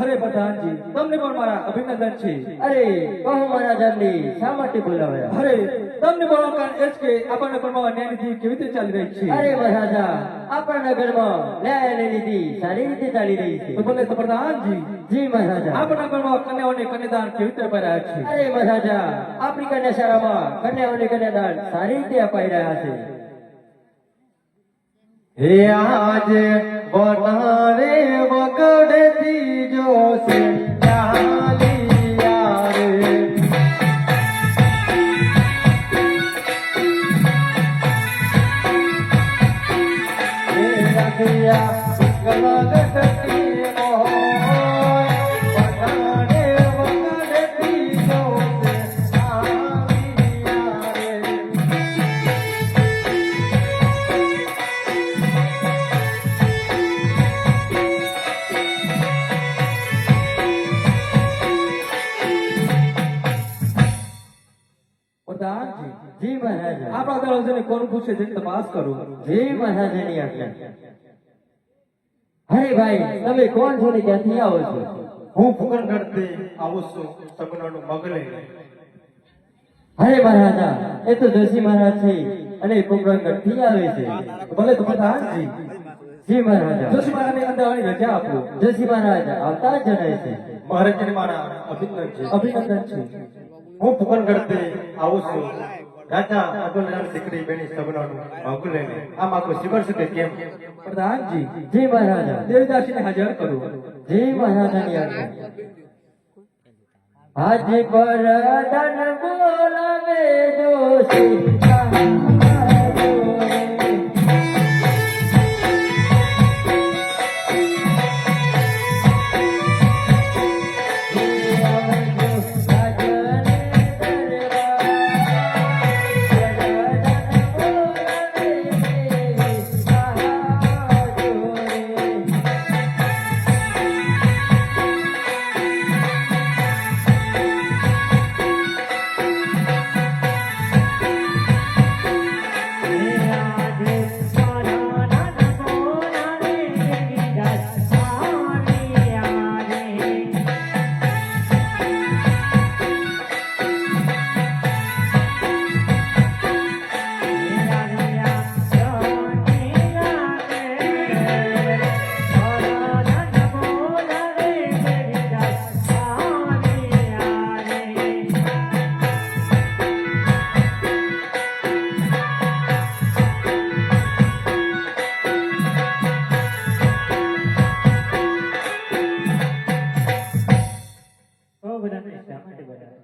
અરે પ્રધાનજી તમને પણ મારા અભિનંદન છે. અરે કહો મહારાજાને શા માટે બોલાવ્યા? અરે તમને બોલવાનું કારણ એ જ કે આપણને પરમાવા ન્યાયની કેવી રીતે ચાલી રહી છે? અરે મહારાજા, આપણા નગરમાં ન્યાયની નીતિ સારી રીતે ચાલી રહી છે. તો બોલે તો પ્રધાનજી, જી મહારાજા. આપણા પરમાવા કન્યાઓને કન્યાદાન કેવી રીતે અપાઈ રહ્યા છે? અરે મહારાજા, આપણી કન્યાશાળામાં કન્યાઓને કન્યાદાન સારી રીતે અપાઈ રહ્યા છે. હે આજે વટારે વગડતી જોશે ચાલિયા રે. હે રગિયા ગલગટતી મોય, વટારે વગડતી જોશે ચાલિયા રે. પ્રધાનજી, જી મહારાજા. આપણા દરવાજાને કોણ પૂછે છે તપાસ કરો. જી મહારાજાની આજ્ઞા. અરે ભાઈ, તમે કોણ છો ને ક્યાંથી આવો છો? હું ફુકનગઢથી આવું છું સગુનાનું મગ લઈને. અરે મહારાજા, એ તો જોશી મહારાજ છે અને પોકરણગઢથી આવે છે. ભલે તો પ્રધાનજી, જી મહારાજા. જોશી મહારાજને અંદર આવવાની રજા આપો. જોશી મહારાજ આવતા જ જણાય છે. મહારાજને મારા અભિનંદન છે. અભિનંદન છે. હું ફુકનગઢથી આવું છું રાજા અતુલરાની દીકરી બેની સગુનાનું મગ લઈને. આમ આખું શિવર છે કે કેમ? પ્રધાનજી, જી મહારાજા. દેવદાસીને હાજર કરો. જી મહારાજાની આજ્ઞા. હાજી પર ધન બોલાવે જોશી મહારાજો રે.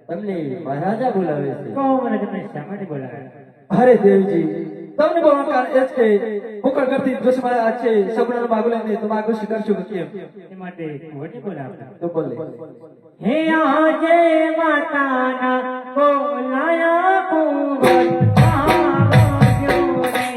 તમને મહારાજા બોલાવે છે. અરે દેવજી, તમને બોલવાનું કારણ એ જ કે ફુકનગઢથી જોશી મહારાજ છે સગુણાનું માગું લઈને તો માગું સ્વીકારશો કે કેમ? તો બોલે. હે આજે માતાના બોલાયા કુંવર આવજો રે.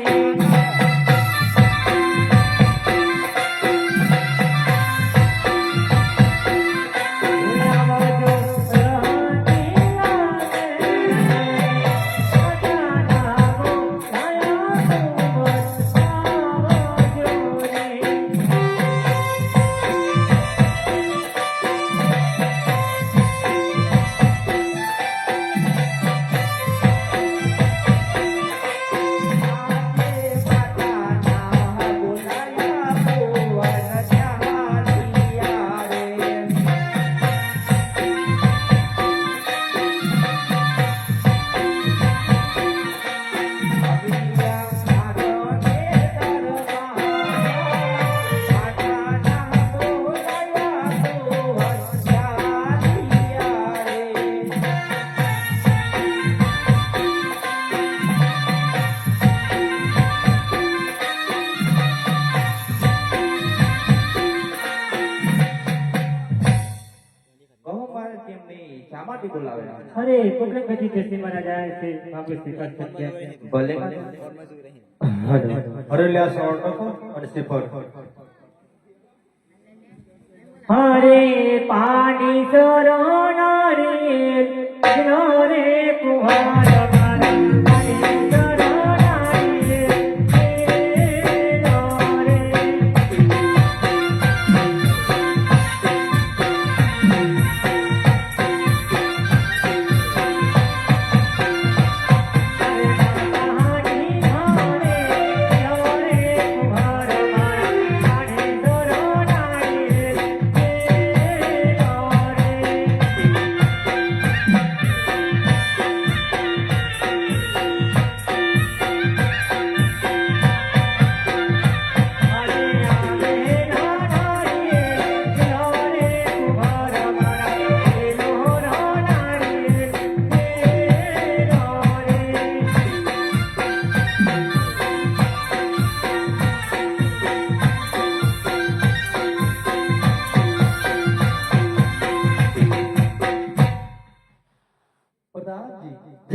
અરે કોકને પછી જસી મહારાજ આવ્યા છે માગું સ્વીકાર કરશે. ભલે. હરેલ્યા સવર્ણકો અને શ્રીફળ. હરે પાણી ચરણ રે કુહાર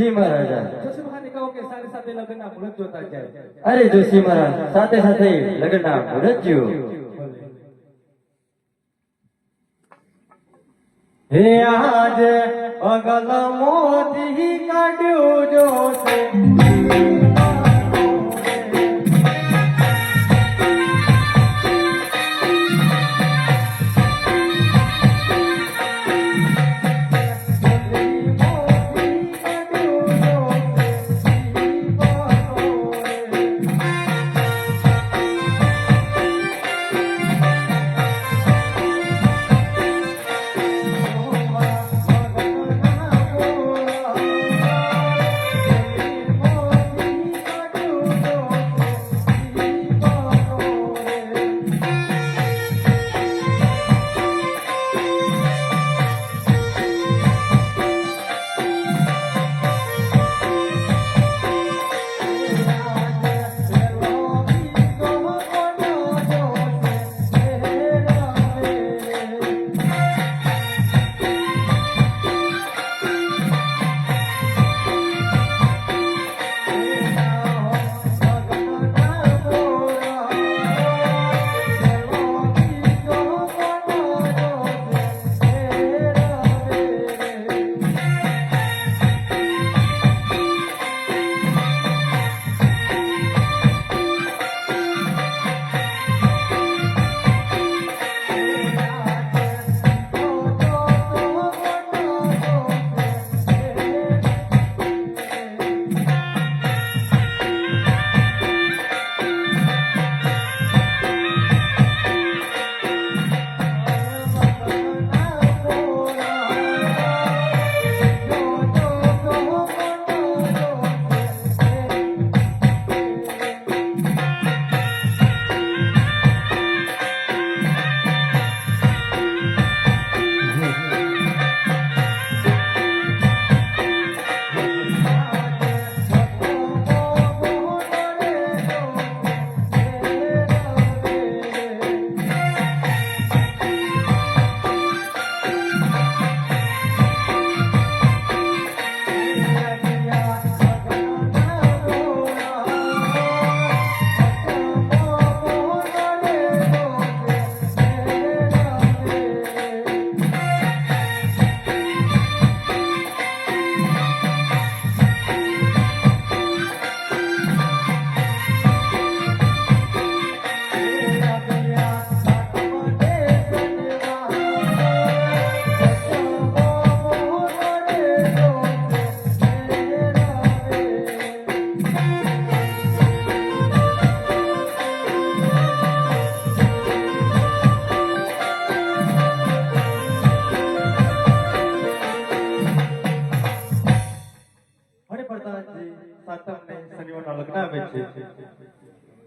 જી મહારાજા. જોશી મહારાજને કહો કે સાથે સાથે લગ્નના મુહૂર્ત જોતા જાય. અરે જોશી મહારાજ, સાથે સાથે લગ્નના મુહૂર્ત જુઓ. હે આજ અગલ મોતી કાઢ્યું જોશે.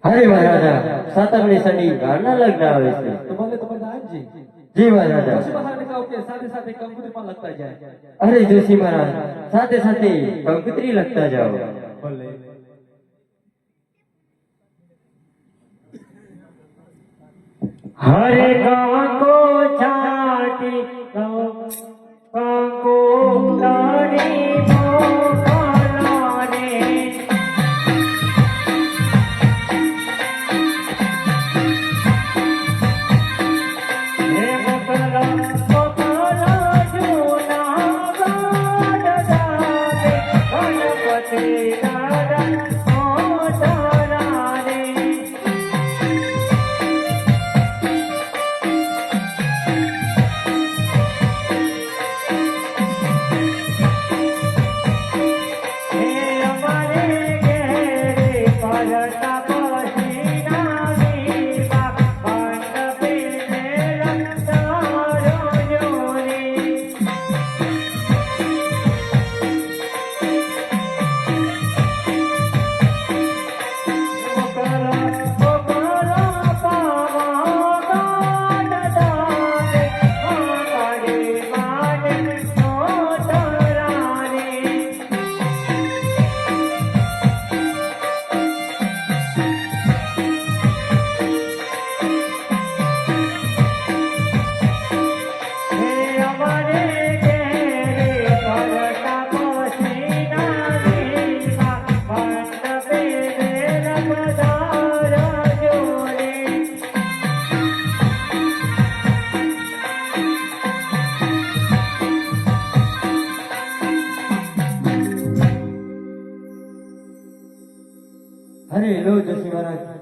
અરે મહારાજા, સાતમની શનિ વારના લગ્ન આવે છે. તો ભલે તો બધા આપજી. જી મહારાજા. જોશી મહારાજને કહો કે સાથે સાથે કંકુત્રી પણ લખતા જાય. અરે જોશી મહારાજ, સાથે સાથે કંકોત્રી લખતા જાઓ. ભલે. હરે કાંકો છાટી કાંકો લાડી મોકલાને. હે મોકલા મોકલા જૂના ગાડ દાદે ગણપતિ દાદા મોઢારાને.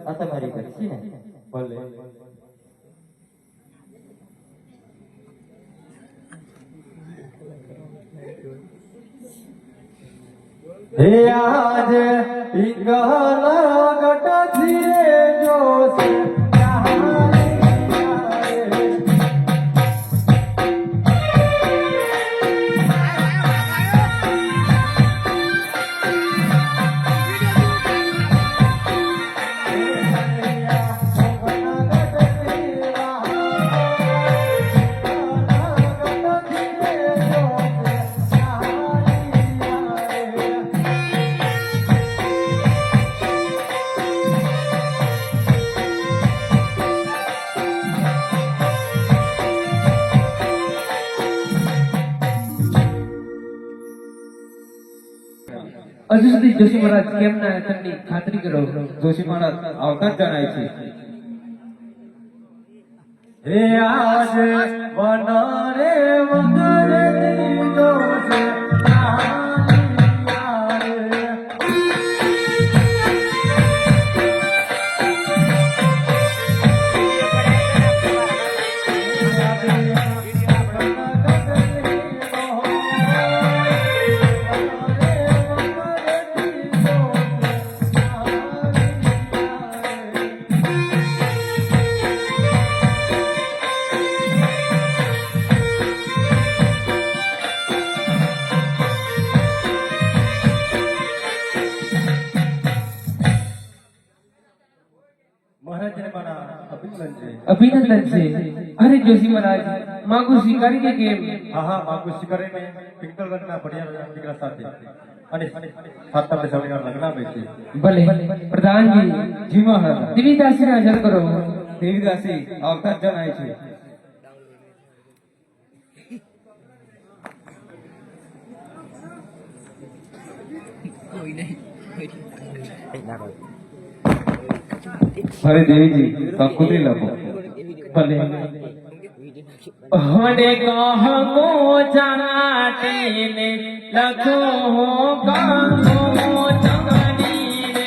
આ તમારી ઘર છે ને? ભલે. હે આજ ઈંગલા ગટથી જોશે હજુ સુધી જોશી મહારાજ કેમ ના તેમની ખાતરી કરો. જોશી મહારાજ આવકાર જણાય છે. હે આજ વનારે વગરથી જોશે મહારાજને મારા અભિનંદન છે. અભિનંદન છે. અરે જોશી મહારાજ માંગુ સ્વીકારી કે કેમ? હા હા માગું સ્વીકારી મેં પિંગલગઢના ભડિયા દીકરા સાથે અને સાતમને સવારના લગ્ન આવે છે. ભલે પ્રધાનજી જી મહારાજ. દિવ્યદાસી હાજર કરો. દેવદાસી આવકાર જણાય છે. અરે દેવીજી કંકોત્રી લખો. ભલે હોને કહો ચાટીને લખો કહો ચાટીને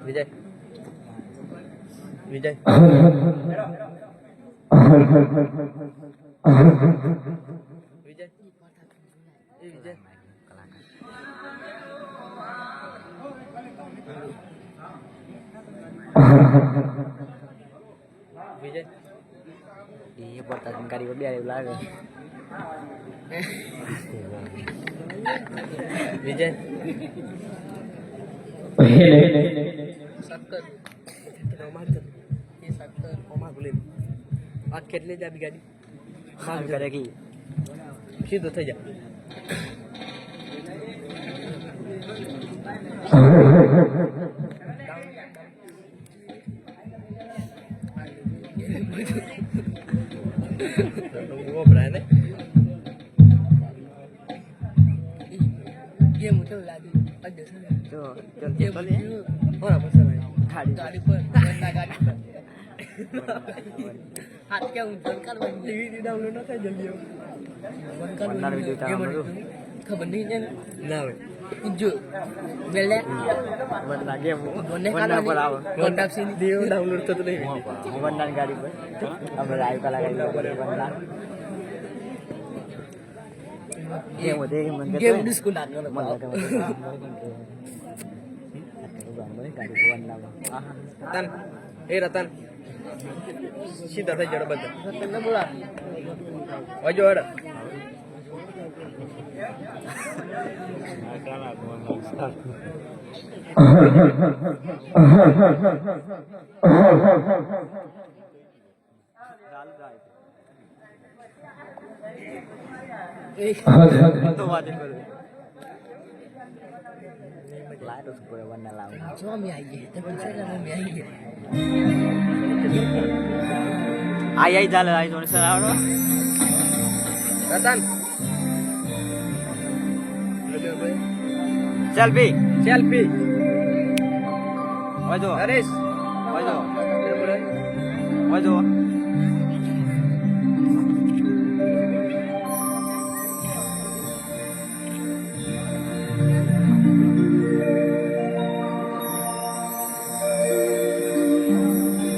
વિજય વિજય વિજય એ વિજય વિજય એ પડતા સંકારી બે લાગે વિજય आज કેટલી જ આપી ગાડી માંગ કરે કે સીધો થઈ જા Game itu lagi ada sana. Game itu orang apa sana? Gadi per, gadi per. Hati yang kan di download nak jadi game. Kan video game itu. Kebeninnya nah. Ujuk. Belek. Benar game. Benar kan kontak sini dia download tu ni. Benar gadi per. Ambil live kalau lagi benar. Game một đi mình game đi school đặt nữa mình Ratan, Ratan. Sida saja ada bantu. Ratan bola. Wajah ada. tu wajib dulu. Lái terus gue warna lain. Cuma mie aja, tapi saya mau mie aja. Ayah jalan ayah tuh sana. Ratan. Selfie. Selfie. Wajah. Aris. Wajah. Wajah.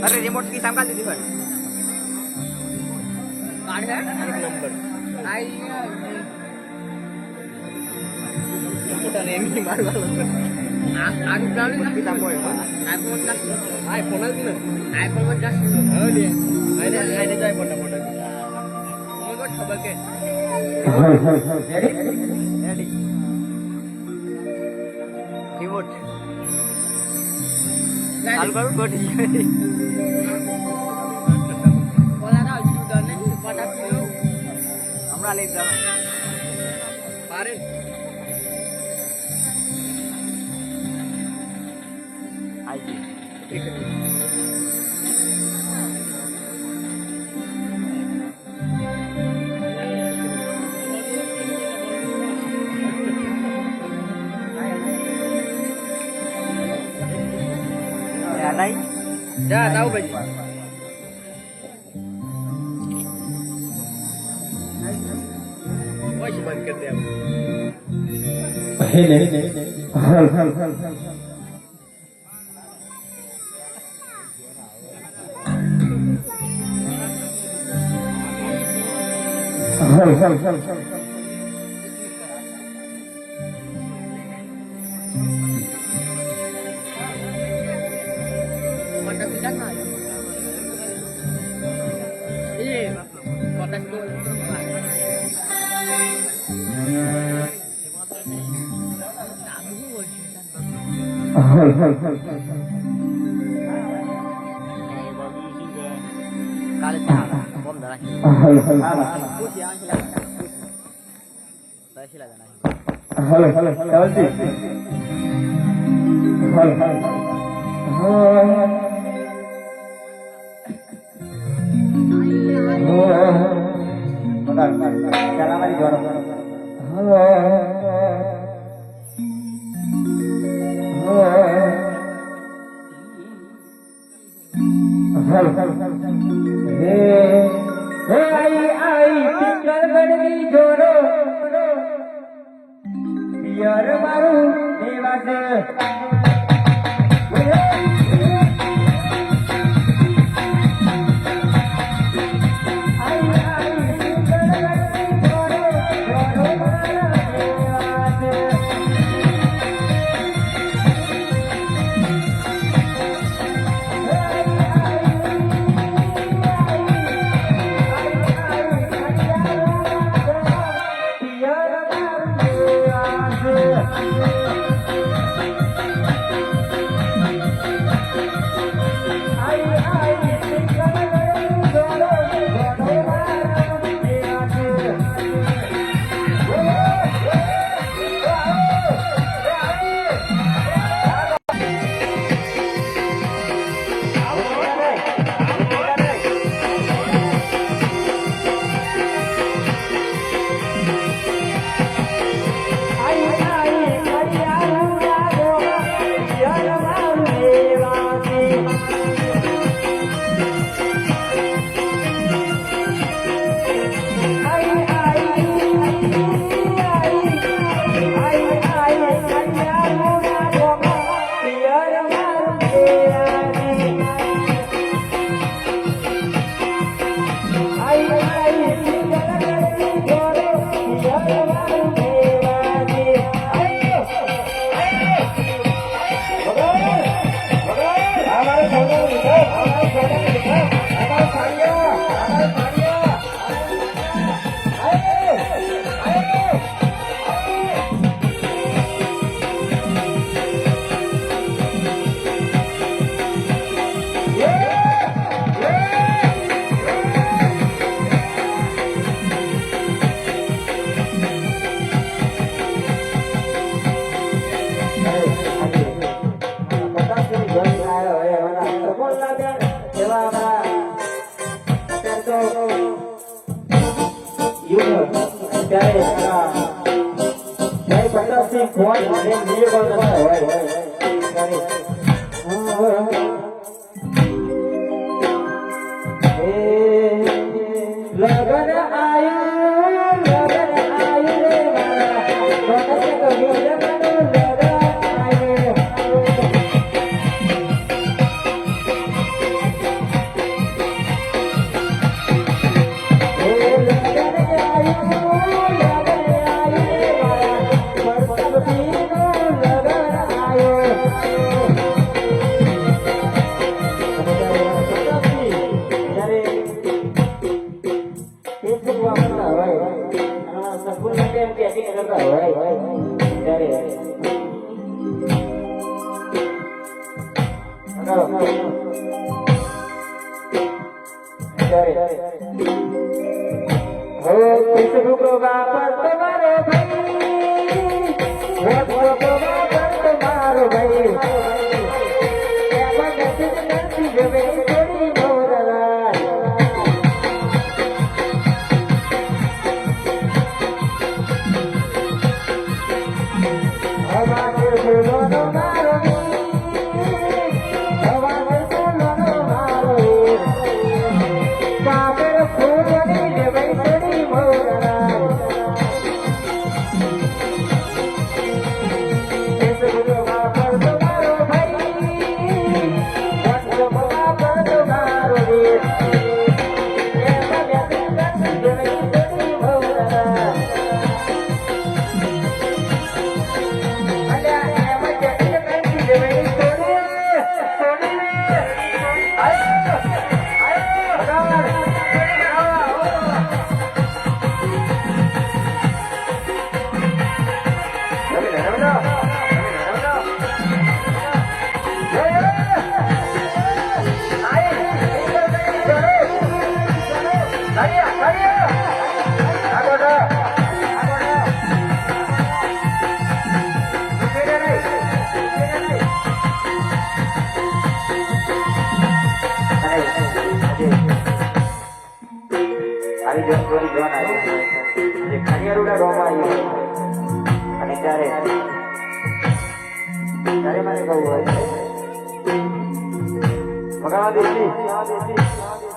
अरे remote की सामने दीदी पर card है? एक number. आई Kita nemi malu. aku bilang ni Kita boy. iPhone dah. iPhone lagi na. iPhone dah. Oh dia. Ada jai pun pun. Mengikut khabar ke? ready remote albar body Bola dah juga ni pada tu. আমরা late যাব Parin. IG Adai Ya tahu baju. Oh cuma kerja. Pada kita nak. Iya, pada tu. Kali tahu bom darah push yang silakan saya silakan Jalan lagi tinggal berdiri joro biar baru dewasa લગન આયુ રે મારા મારે કહું હોય ભગવાન દેશી